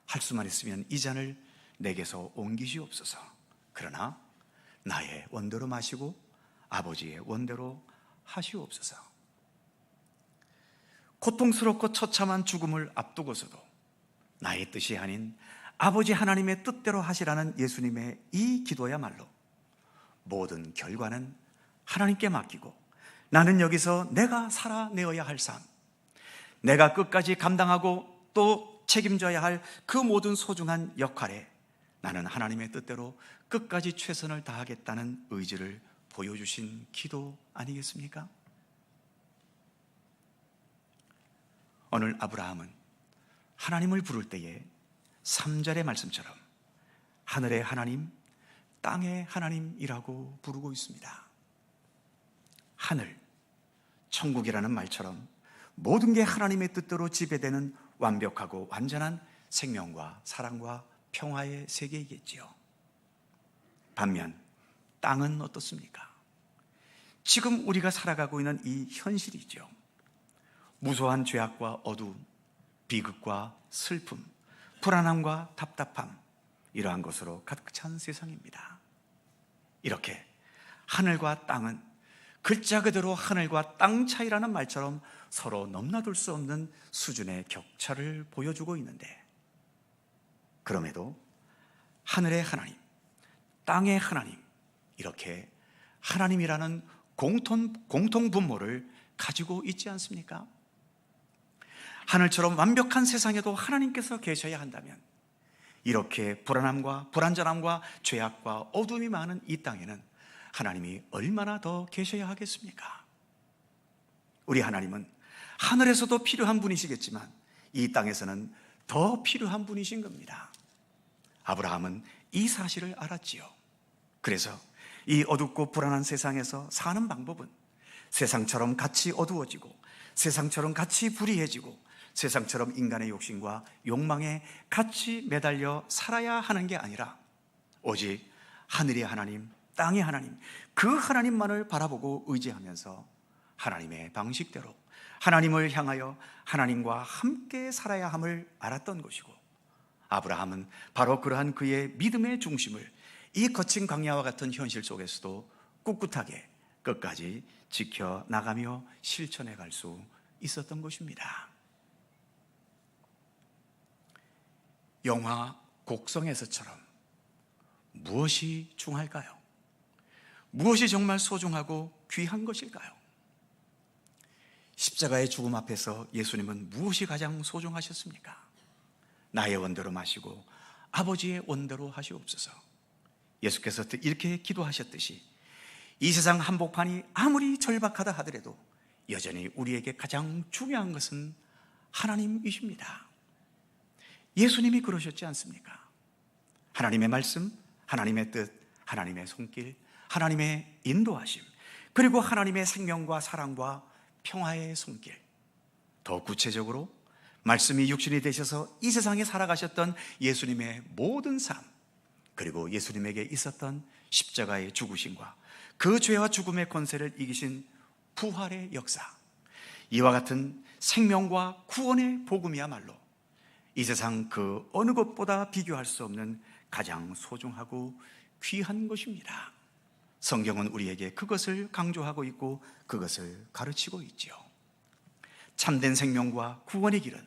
할 수만 있으면 이 잔을 내게서 옮기시옵소서. 그러나 나의 원대로 마시고 아버지의 원대로 하시옵소서. 고통스럽고 처참한 죽음을 앞두고서도 나의 뜻이 아닌 아버지 하나님의 뜻대로 하시라는 예수님의 이 기도야말로 모든 결과는 하나님께 맡기고 나는 여기서 내가 살아내어야 할 삶, 내가 끝까지 감당하고 또 책임져야 할 그 모든 소중한 역할에 나는 하나님의 뜻대로 끝까지 최선을 다하겠다는 의지를 보여주신 기도 아니겠습니까? 오늘 아브라함은 하나님을 부를 때에 3절의 말씀처럼 하늘의 하나님, 땅의 하나님이라고 부르고 있습니다. 하늘, 천국이라는 말처럼 모든 게 하나님의 뜻대로 지배되는 완벽하고 완전한 생명과 사랑과 평화의 세계이겠지요. 반면 땅은 어떻습니까? 지금 우리가 살아가고 있는 이 현실이죠. 무소한 죄악과 어두움, 비극과 슬픔, 불안함과 답답함, 이러한 것으로 가득 찬 세상입니다. 이렇게 하늘과 땅은 글자 그대로 하늘과 땅 차이라는 말처럼 서로 넘나들 수 없는 수준의 격차를 보여주고 있는데, 그럼에도 하늘의 하나님, 땅의 하나님, 이렇게 하나님이라는 공통 분모를 가지고 있지 않습니까? 하늘처럼 완벽한 세상에도 하나님께서 계셔야 한다면 이렇게 불안함과 불안전함과 죄악과 어둠이 많은 이 땅에는 하나님이 얼마나 더 계셔야 하겠습니까? 우리 하나님은 하늘에서도 필요한 분이시겠지만 이 땅에서는 더 필요한 분이신 겁니다. 아브라함은 이 사실을 알았지요. 그래서 이 어둡고 불안한 세상에서 사는 방법은 세상처럼 같이 어두워지고 세상처럼 같이 불의해지고 세상처럼 인간의 욕심과 욕망에 같이 매달려 살아야 하는 게 아니라 오직 하늘의 하나님, 땅의 하나님, 그 하나님만을 바라보고 의지하면서 하나님의 방식대로 하나님을 향하여 하나님과 함께 살아야 함을 알았던 것이고, 아브라함은 바로 그러한 그의 믿음의 중심을 이 거친 광야와 같은 현실 속에서도 꿋꿋하게 끝까지 지켜나가며 실천해 갈 수 있었던 것입니다. 영화 곡성에서처럼 무엇이 중할까요? 무엇이 정말 소중하고 귀한 것일까요? 십자가의 죽음 앞에서 예수님은 무엇이 가장 소중하셨습니까? 나의 원대로 마시고 아버지의 원대로 하시옵소서. 예수께서 이렇게 기도하셨듯이 이 세상 한복판이 아무리 절박하다 하더라도 여전히 우리에게 가장 중요한 것은 하나님이십니다. 예수님이 그러셨지 않습니까? 하나님의 말씀, 하나님의 뜻, 하나님의 손길, 하나님의 인도하심, 그리고 하나님의 생명과 사랑과 평화의 손길. 더 구체적으로 말씀이 육신이 되셔서 이 세상에 살아가셨던 예수님의 모든 삶, 그리고 예수님에게 있었던 십자가의 죽으심과 그 죄와 죽음의 권세를 이기신 부활의 역사, 이와 같은 생명과 구원의 복음이야말로 이 세상 그 어느 것보다 비교할 수 없는 가장 소중하고 귀한 것입니다. 성경은 우리에게 그것을 강조하고 있고 그것을 가르치고 있지요. 참된 생명과 구원의 길은,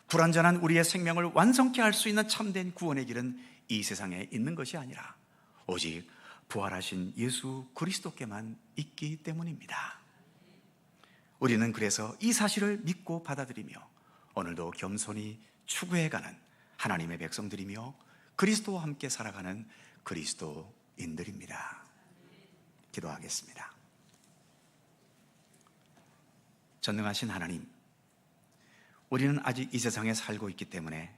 불완전한 우리의 생명을 완성케 할 수 있는 참된 구원의 길은 이 세상에 있는 것이 아니라 오직 부활하신 예수 그리스도께만 있기 때문입니다. 우리는 그래서 이 사실을 믿고 받아들이며 오늘도 겸손히 추구해가는 하나님의 백성들이며 그리스도와 함께 살아가는 그리스도인들입니다. 기도하겠습니다. 전능하신 하나님, 우리는 아직 이 세상에 살고 있기 때문에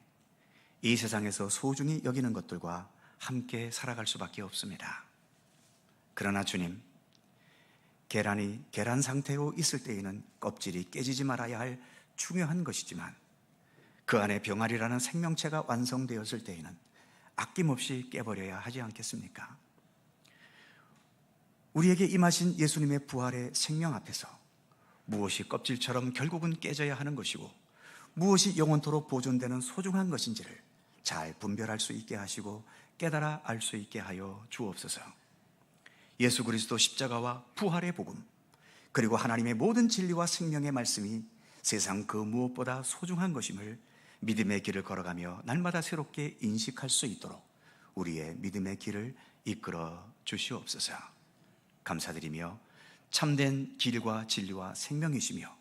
이 세상에서 소중히 여기는 것들과 함께 살아갈 수밖에 없습니다. 그러나 주님, 계란이 계란 상태로 있을 때에는 껍질이 깨지지 말아야 할 중요한 것이지만 그 안에 병아리라는 생명체가 완성되었을 때에는 아낌없이 깨버려야 하지 않겠습니까? 우리에게 임하신 예수님의 부활의 생명 앞에서 무엇이 껍질처럼 결국은 깨져야 하는 것이고 무엇이 영원토록 보존되는 소중한 것인지를 잘 분별할 수 있게 하시고 깨달아 알 수 있게 하여 주옵소서. 예수 그리스도 십자가와 부활의 복음, 그리고 하나님의 모든 진리와 생명의 말씀이 세상 그 무엇보다 소중한 것임을 믿음의 길을 걸어가며 날마다 새롭게 인식할 수 있도록 우리의 믿음의 길을 이끌어 주시옵소서. 감사드리며 참된 길과 진리와 생명이시며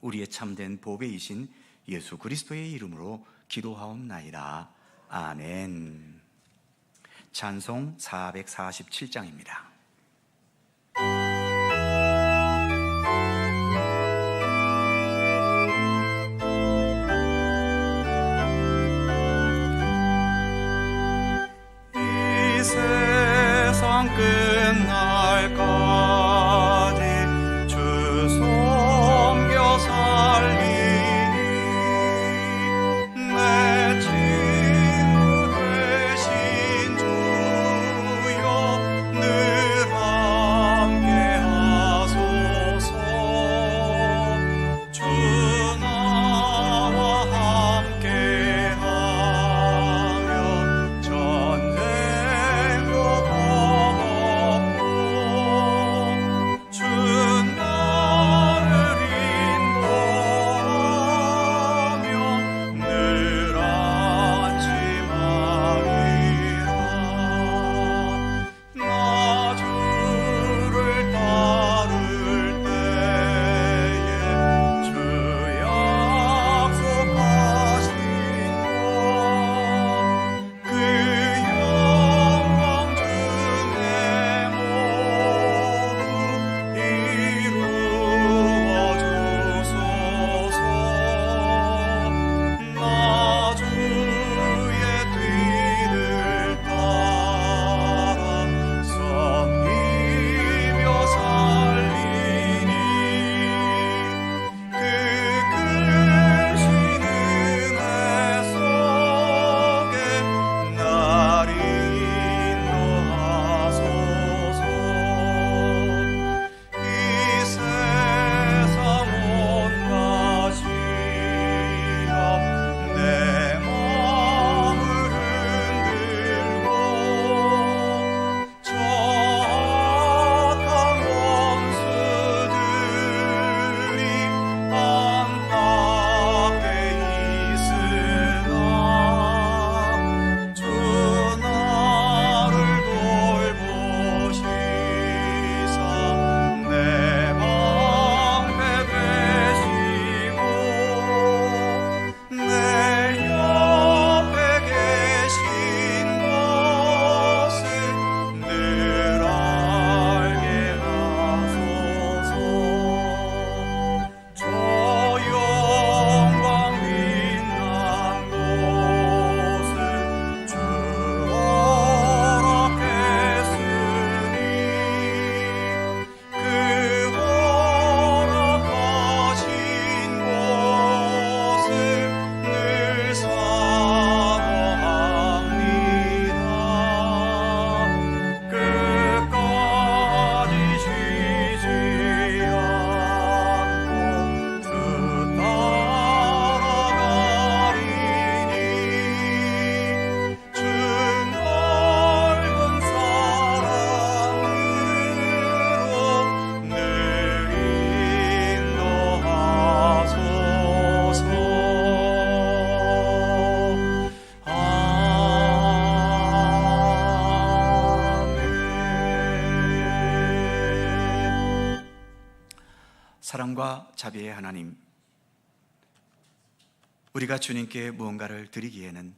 우리의 참된 보배이신 예수 그리스도의 이름으로 기도하옵나이다. 아멘. 찬송 447장입니다. 이 세상 끝날까지 주 섬겨 살리니 내 친구 되신 주여 늘 함께 하소서. 주 나와 함께 하며 전쟁도 거먹고 주 나를 인도하며 늘 안심하리라. 나 주를 따를 때에 주 약속하신 것, 그 영광 중에 모두 이루어 주소서. 나 주의 뒤를 따라 섬기며 살리니 그 크신 은혜 속에 날 인도하소서. 이 세상 온갖 시험 내 마음을 흔들고 저 악한 원수들이 안팎에 있으나 주 나를 돌보시사 내 방패 되시고 내 옆에 계신 것을 늘 알게 하소서. 저 영광 빛난 곳을 주 허락했으니 그 허락하신 곳을 늘 사모합니다. 끝까지 쉬지 않고 주 따라가리니 주 넓은 사랑으로 늘 인도하소서. 아멘. 사랑과 자비의 하나님, 우리가 주님께 무언가를 드리기에는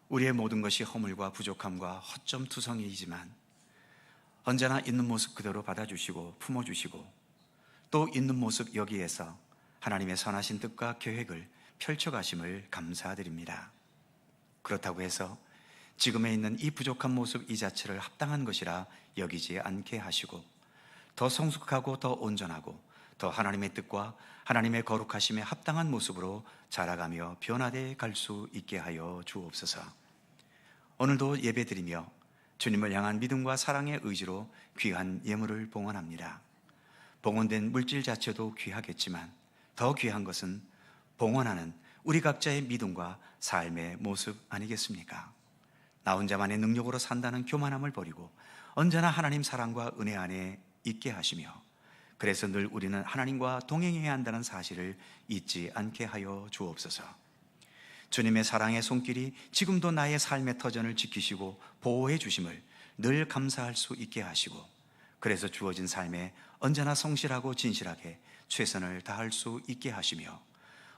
우리의 모든 것이 허물과 부족함과 허점투성이이지만 언제나 있는 모습 그대로 받아주시고 품어주시고 또 있는 모습 여기에서 하나님의 선하신 뜻과 계획을 펼쳐가심을 감사드립니다. 그렇다고 해서 지금에 있는 이 부족한 모습 이 자체를 합당한 것이라 여기지 않게 하시고 더 성숙하고 더 온전하고 더 하나님의 뜻과 하나님의 거룩하심에 합당한 모습으로 자라가며 변화되어 갈 수 있게 하여 주옵소서. 오늘도 예배드리며 주님을 향한 믿음과 사랑의 의지로 귀한 예물을 봉헌합니다. 봉헌된 물질 자체도 귀하겠지만 더 귀한 것은 봉헌하는 우리 각자의 믿음과 삶의 모습 아니겠습니까? 나 혼자만의 능력으로 산다는 교만함을 버리고 언제나 하나님 사랑과 은혜 안에 있게 하시며, 그래서 늘 우리는 하나님과 동행해야 한다는 사실을 잊지 않게 하여 주옵소서. 주님의 사랑의 손길이 지금도 나의 삶의 터전을 지키시고 보호해 주심을 늘 감사할 수 있게 하시고, 그래서 주어진 삶에 언제나 성실하고 진실하게 최선을 다할 수 있게 하시며,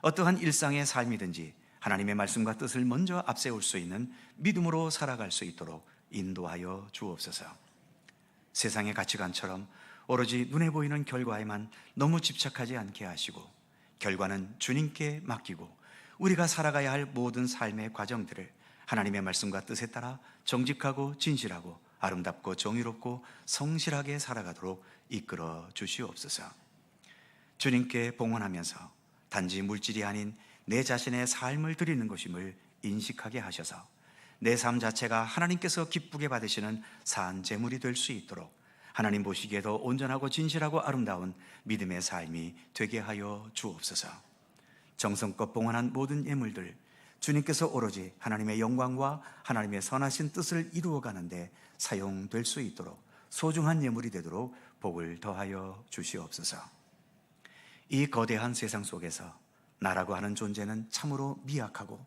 어떠한 일상의 삶이든지 하나님의 말씀과 뜻을 먼저 앞세울 수 있는 믿음으로 살아갈 수 있도록 인도하여 주옵소서. 세상의 가치관처럼 오로지 눈에 보이는 결과에만 너무 집착하지 않게 하시고, 결과는 주님께 맡기고 우리가 살아가야 할 모든 삶의 과정들을 하나님의 말씀과 뜻에 따라 정직하고 진실하고 아름답고 정의롭고 성실하게 살아가도록 이끌어 주시옵소서. 주님께 봉헌하면서 단지 물질이 아닌 내 자신의 삶을 드리는 것임을 인식하게 하셔서 내 삶 자체가 하나님께서 기쁘게 받으시는 산 제물이 될 수 있도록 하나님 보시기에도 온전하고 진실하고 아름다운 믿음의 삶이 되게 하여 주옵소서. 정성껏 봉헌한 모든 예물들, 주님께서 오로지 하나님의 영광과 하나님의 선하신 뜻을 이루어가는데 사용될 수 있도록 소중한 예물이 되도록 복을 더하여 주시옵소서. 이 거대한 세상 속에서 나라고 하는 존재는 참으로 미약하고,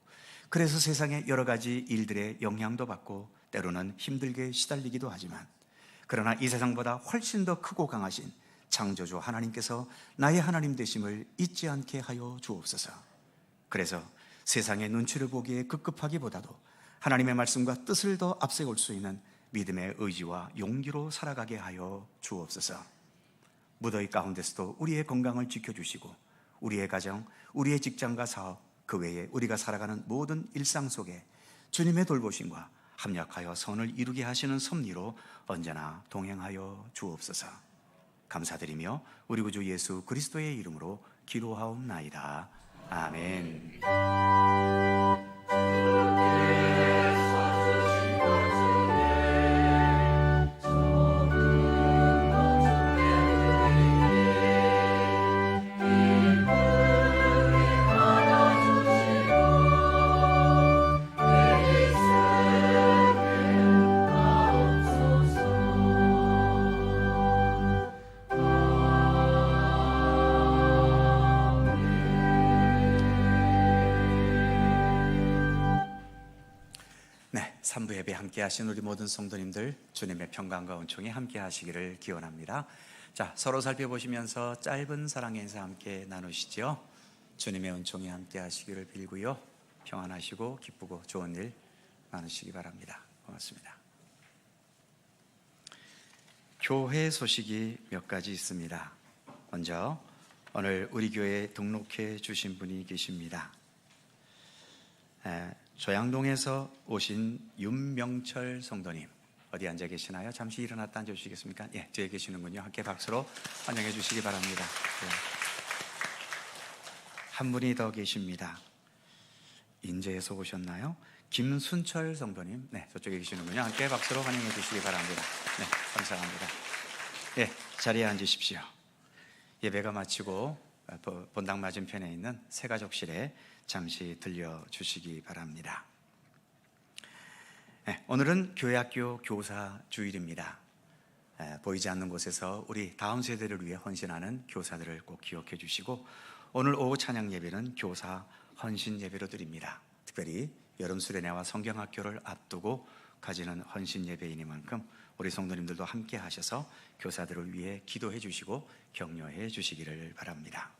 그래서 세상의 여러 가지 일들의 영향도 받고 때로는 힘들게 시달리기도 하지만, 그러나 이 세상보다 훨씬 더 크고 강하신 창조주 하나님께서 나의 하나님 되심을 잊지 않게 하여 주옵소서. 그래서 세상의 눈치를 보기에 급급하기보다도 하나님의 말씀과 뜻을 더 앞세울 수 있는 믿음의 의지와 용기로 살아가게 하여 주옵소서. 무더위 가운데서도 우리의 건강을 지켜주시고 우리의 가정, 우리의 직장과 사업, 그 외에 우리가 살아가는 모든 일상 속에 주님의 돌보심과 합력하여 선을 이루게 하시는 섭리로 언제나 동행하여 주옵소서. 감사드리며 우리 구주 예수 그리스도의 이름으로 기도하옵나이다. 아멘. 네, 3부 예배 함께 하신 우리 모든 성도님들, 주님의 평강과 은총이 함께 하시기를 기원합니다. 자, 서로 살펴보시면서 짧은 사랑의 인사 함께 나누시죠. 주님의 은총이 함께 하시기를 빌고요, 평안하시고 기쁘고 좋은 일 나누시기 바랍니다. 고맙습니다. 교회 소식이 몇 가지 있습니다. 먼저 오늘 우리 교회에 등록해 주신 분이 계십니다. 조양동에서 오신 윤명철 성도님, 어디 앉아 계시나요? 잠시 일어났다 앉아 주시겠습니까? 예, 뒤에 계시는군요. 함께 박수로 환영해 주시기 바랍니다. 네. 한 분이 더 계십니다. 인제에서 오셨나요? 김순철 성도님, 네, 저쪽에 계시는군요. 함께 박수로 환영해 주시기 바랍니다. 네, 감사합니다. 예, 자리에 앉으십시오. 예배가 마치고 본당 맞은편에 있는 새가족실에 잠시 들려주시기 바랍니다. 네, 오늘은 교회학교 교사 주일입니다. 보이지 않는 곳에서 우리 다음 세대를 위해 헌신하는 교사들을 꼭 기억해 주시고, 오늘 오후 찬양 예배는 교사 헌신 예배로 드립니다. 특별히 여름 수련회와 성경학교를 앞두고 가지는 헌신 예배이니만큼 우리 성도님들도 함께 하셔서 교사들을 위해 기도해 주시고 격려해 주시기를 바랍니다.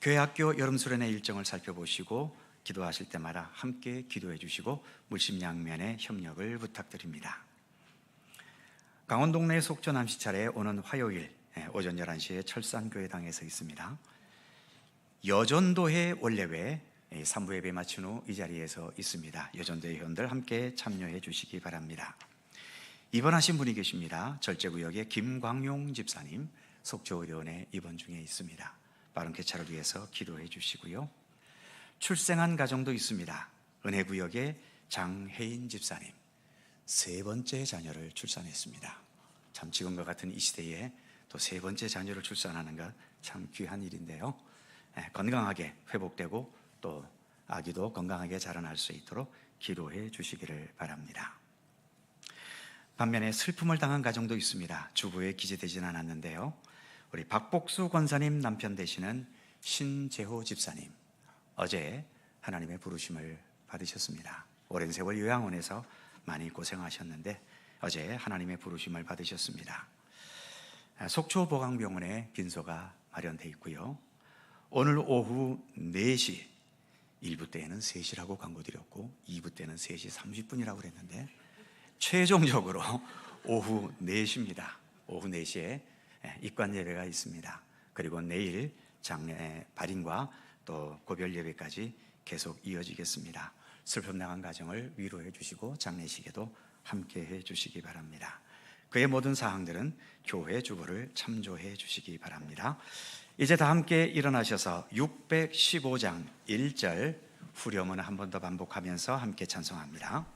교회학교 여름수련회 일정을 살펴보시고 기도하실 때마다 함께 기도해 주시고 물심양면의 협력을 부탁드립니다. 강원 동네 속초 남시찰에 오는 화요일 오전 11시에 철산교회당에서 있습니다. 여전도회 원례회 3부 예배 마친 후 이 자리에서 있습니다. 여전도회 회원들 함께 참여해 주시기 바랍니다. 입원하신 분이 계십니다. 절제구역의 김광용 집사님, 속초의료원에 입원 중에 있습니다. 빠른 쾌차를 위해서 기도해 주시고요. 출생한 가정도 있습니다. 은혜구역의 장혜인 집사님, 3번째 자녀를 출산했습니다. 참 지금과 같은 이 시대에 또 3번째 자녀를 출산하는 것 참 귀한 일인데요. 건강하게 회복되고 또 아기도 건강하게 자라날 수 있도록 기도해 주시기를 바랍니다. 반면에 슬픔을 당한 가정도 있습니다. 주부에 기재되지는 않았는데요, 우리 박복수 권사님 남편 되시는 신재호 집사님, 어제 하나님의 부르심을 받으셨습니다. 오랜 세월 요양원에서 많이 고생하셨는데 어제 하나님의 부르심을 받으셨습니다. 속초보강병원에 빈소가 마련되어 있고요, 오늘 오후 4시, 1부 때에는 3시라고 광고 드렸고 2부 때는 3시 30분이라고 그랬는데 최종적으로 오후 4시입니다. 오후 4시에 입관 예배가 있습니다. 그리고 내일 장례 발인과 또 고별 예배까지 계속 이어지겠습니다. 슬픔 당한 가정을 위로해 주시고 장례식에도 함께 해 주시기 바랍니다. 그의 모든 사항들은 교회 주보를 참조해 주시기 바랍니다. 이제 다 함께 일어나셔서 615장 1절 후렴은 한 번 더 반복하면서 함께 찬송합니다.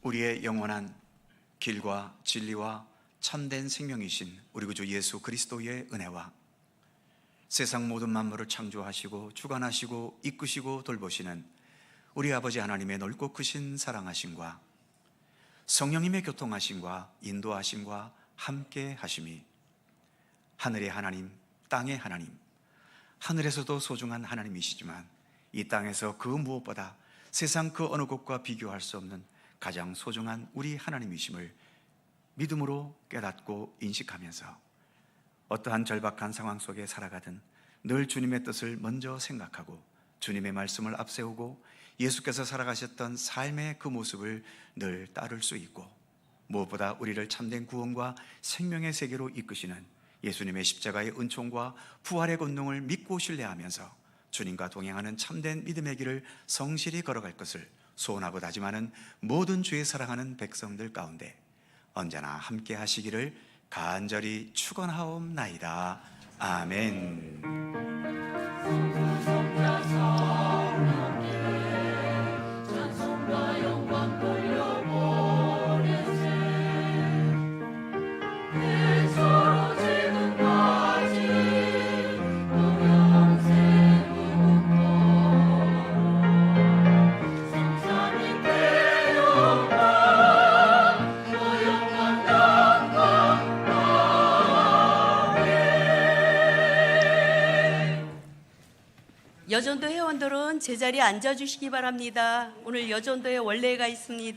우리의 영원한 길과 진리와 참된 생명이신 우리 구주 예수 그리스도의 은혜와 세상 모든 만물을 창조하시고 주관하시고 이끄시고 돌보시는 우리 아버지 하나님의 넓고 크신 사랑하심과 성령님의 교통하심과 인도하심과 함께 하심이 하늘의 하나님, 땅의 하나님, 하늘에서도 소중한 하나님이시지만 이 땅에서 그 무엇보다 세상 그 어느 곳과 비교할 수 없는 가장 소중한 우리 하나님이심을 믿음으로 깨닫고 인식하면서 어떠한 절박한 상황 속에 살아가든 늘 주님의 뜻을 먼저 생각하고 주님의 말씀을 앞세우고 예수께서 살아가셨던 삶의 그 모습을 늘 따를 수 있고 무엇보다 우리를 참된 구원과 생명의 세계로 이끄시는 예수님의 십자가의 은총과 부활의 권능을 믿고 신뢰하면서 주님과 동행하는 참된 믿음의 길을 성실히 걸어갈 것을 소원하고 다짐하는 모든 주의 사랑하는 백성들 가운데 언제나 함께 하시기를 간절히 축원하옵나이다. 아멘. 여전도 회원들은 제자리에 앉아주시기 바랍니다. 오늘 여전도에 원례가 있습니다.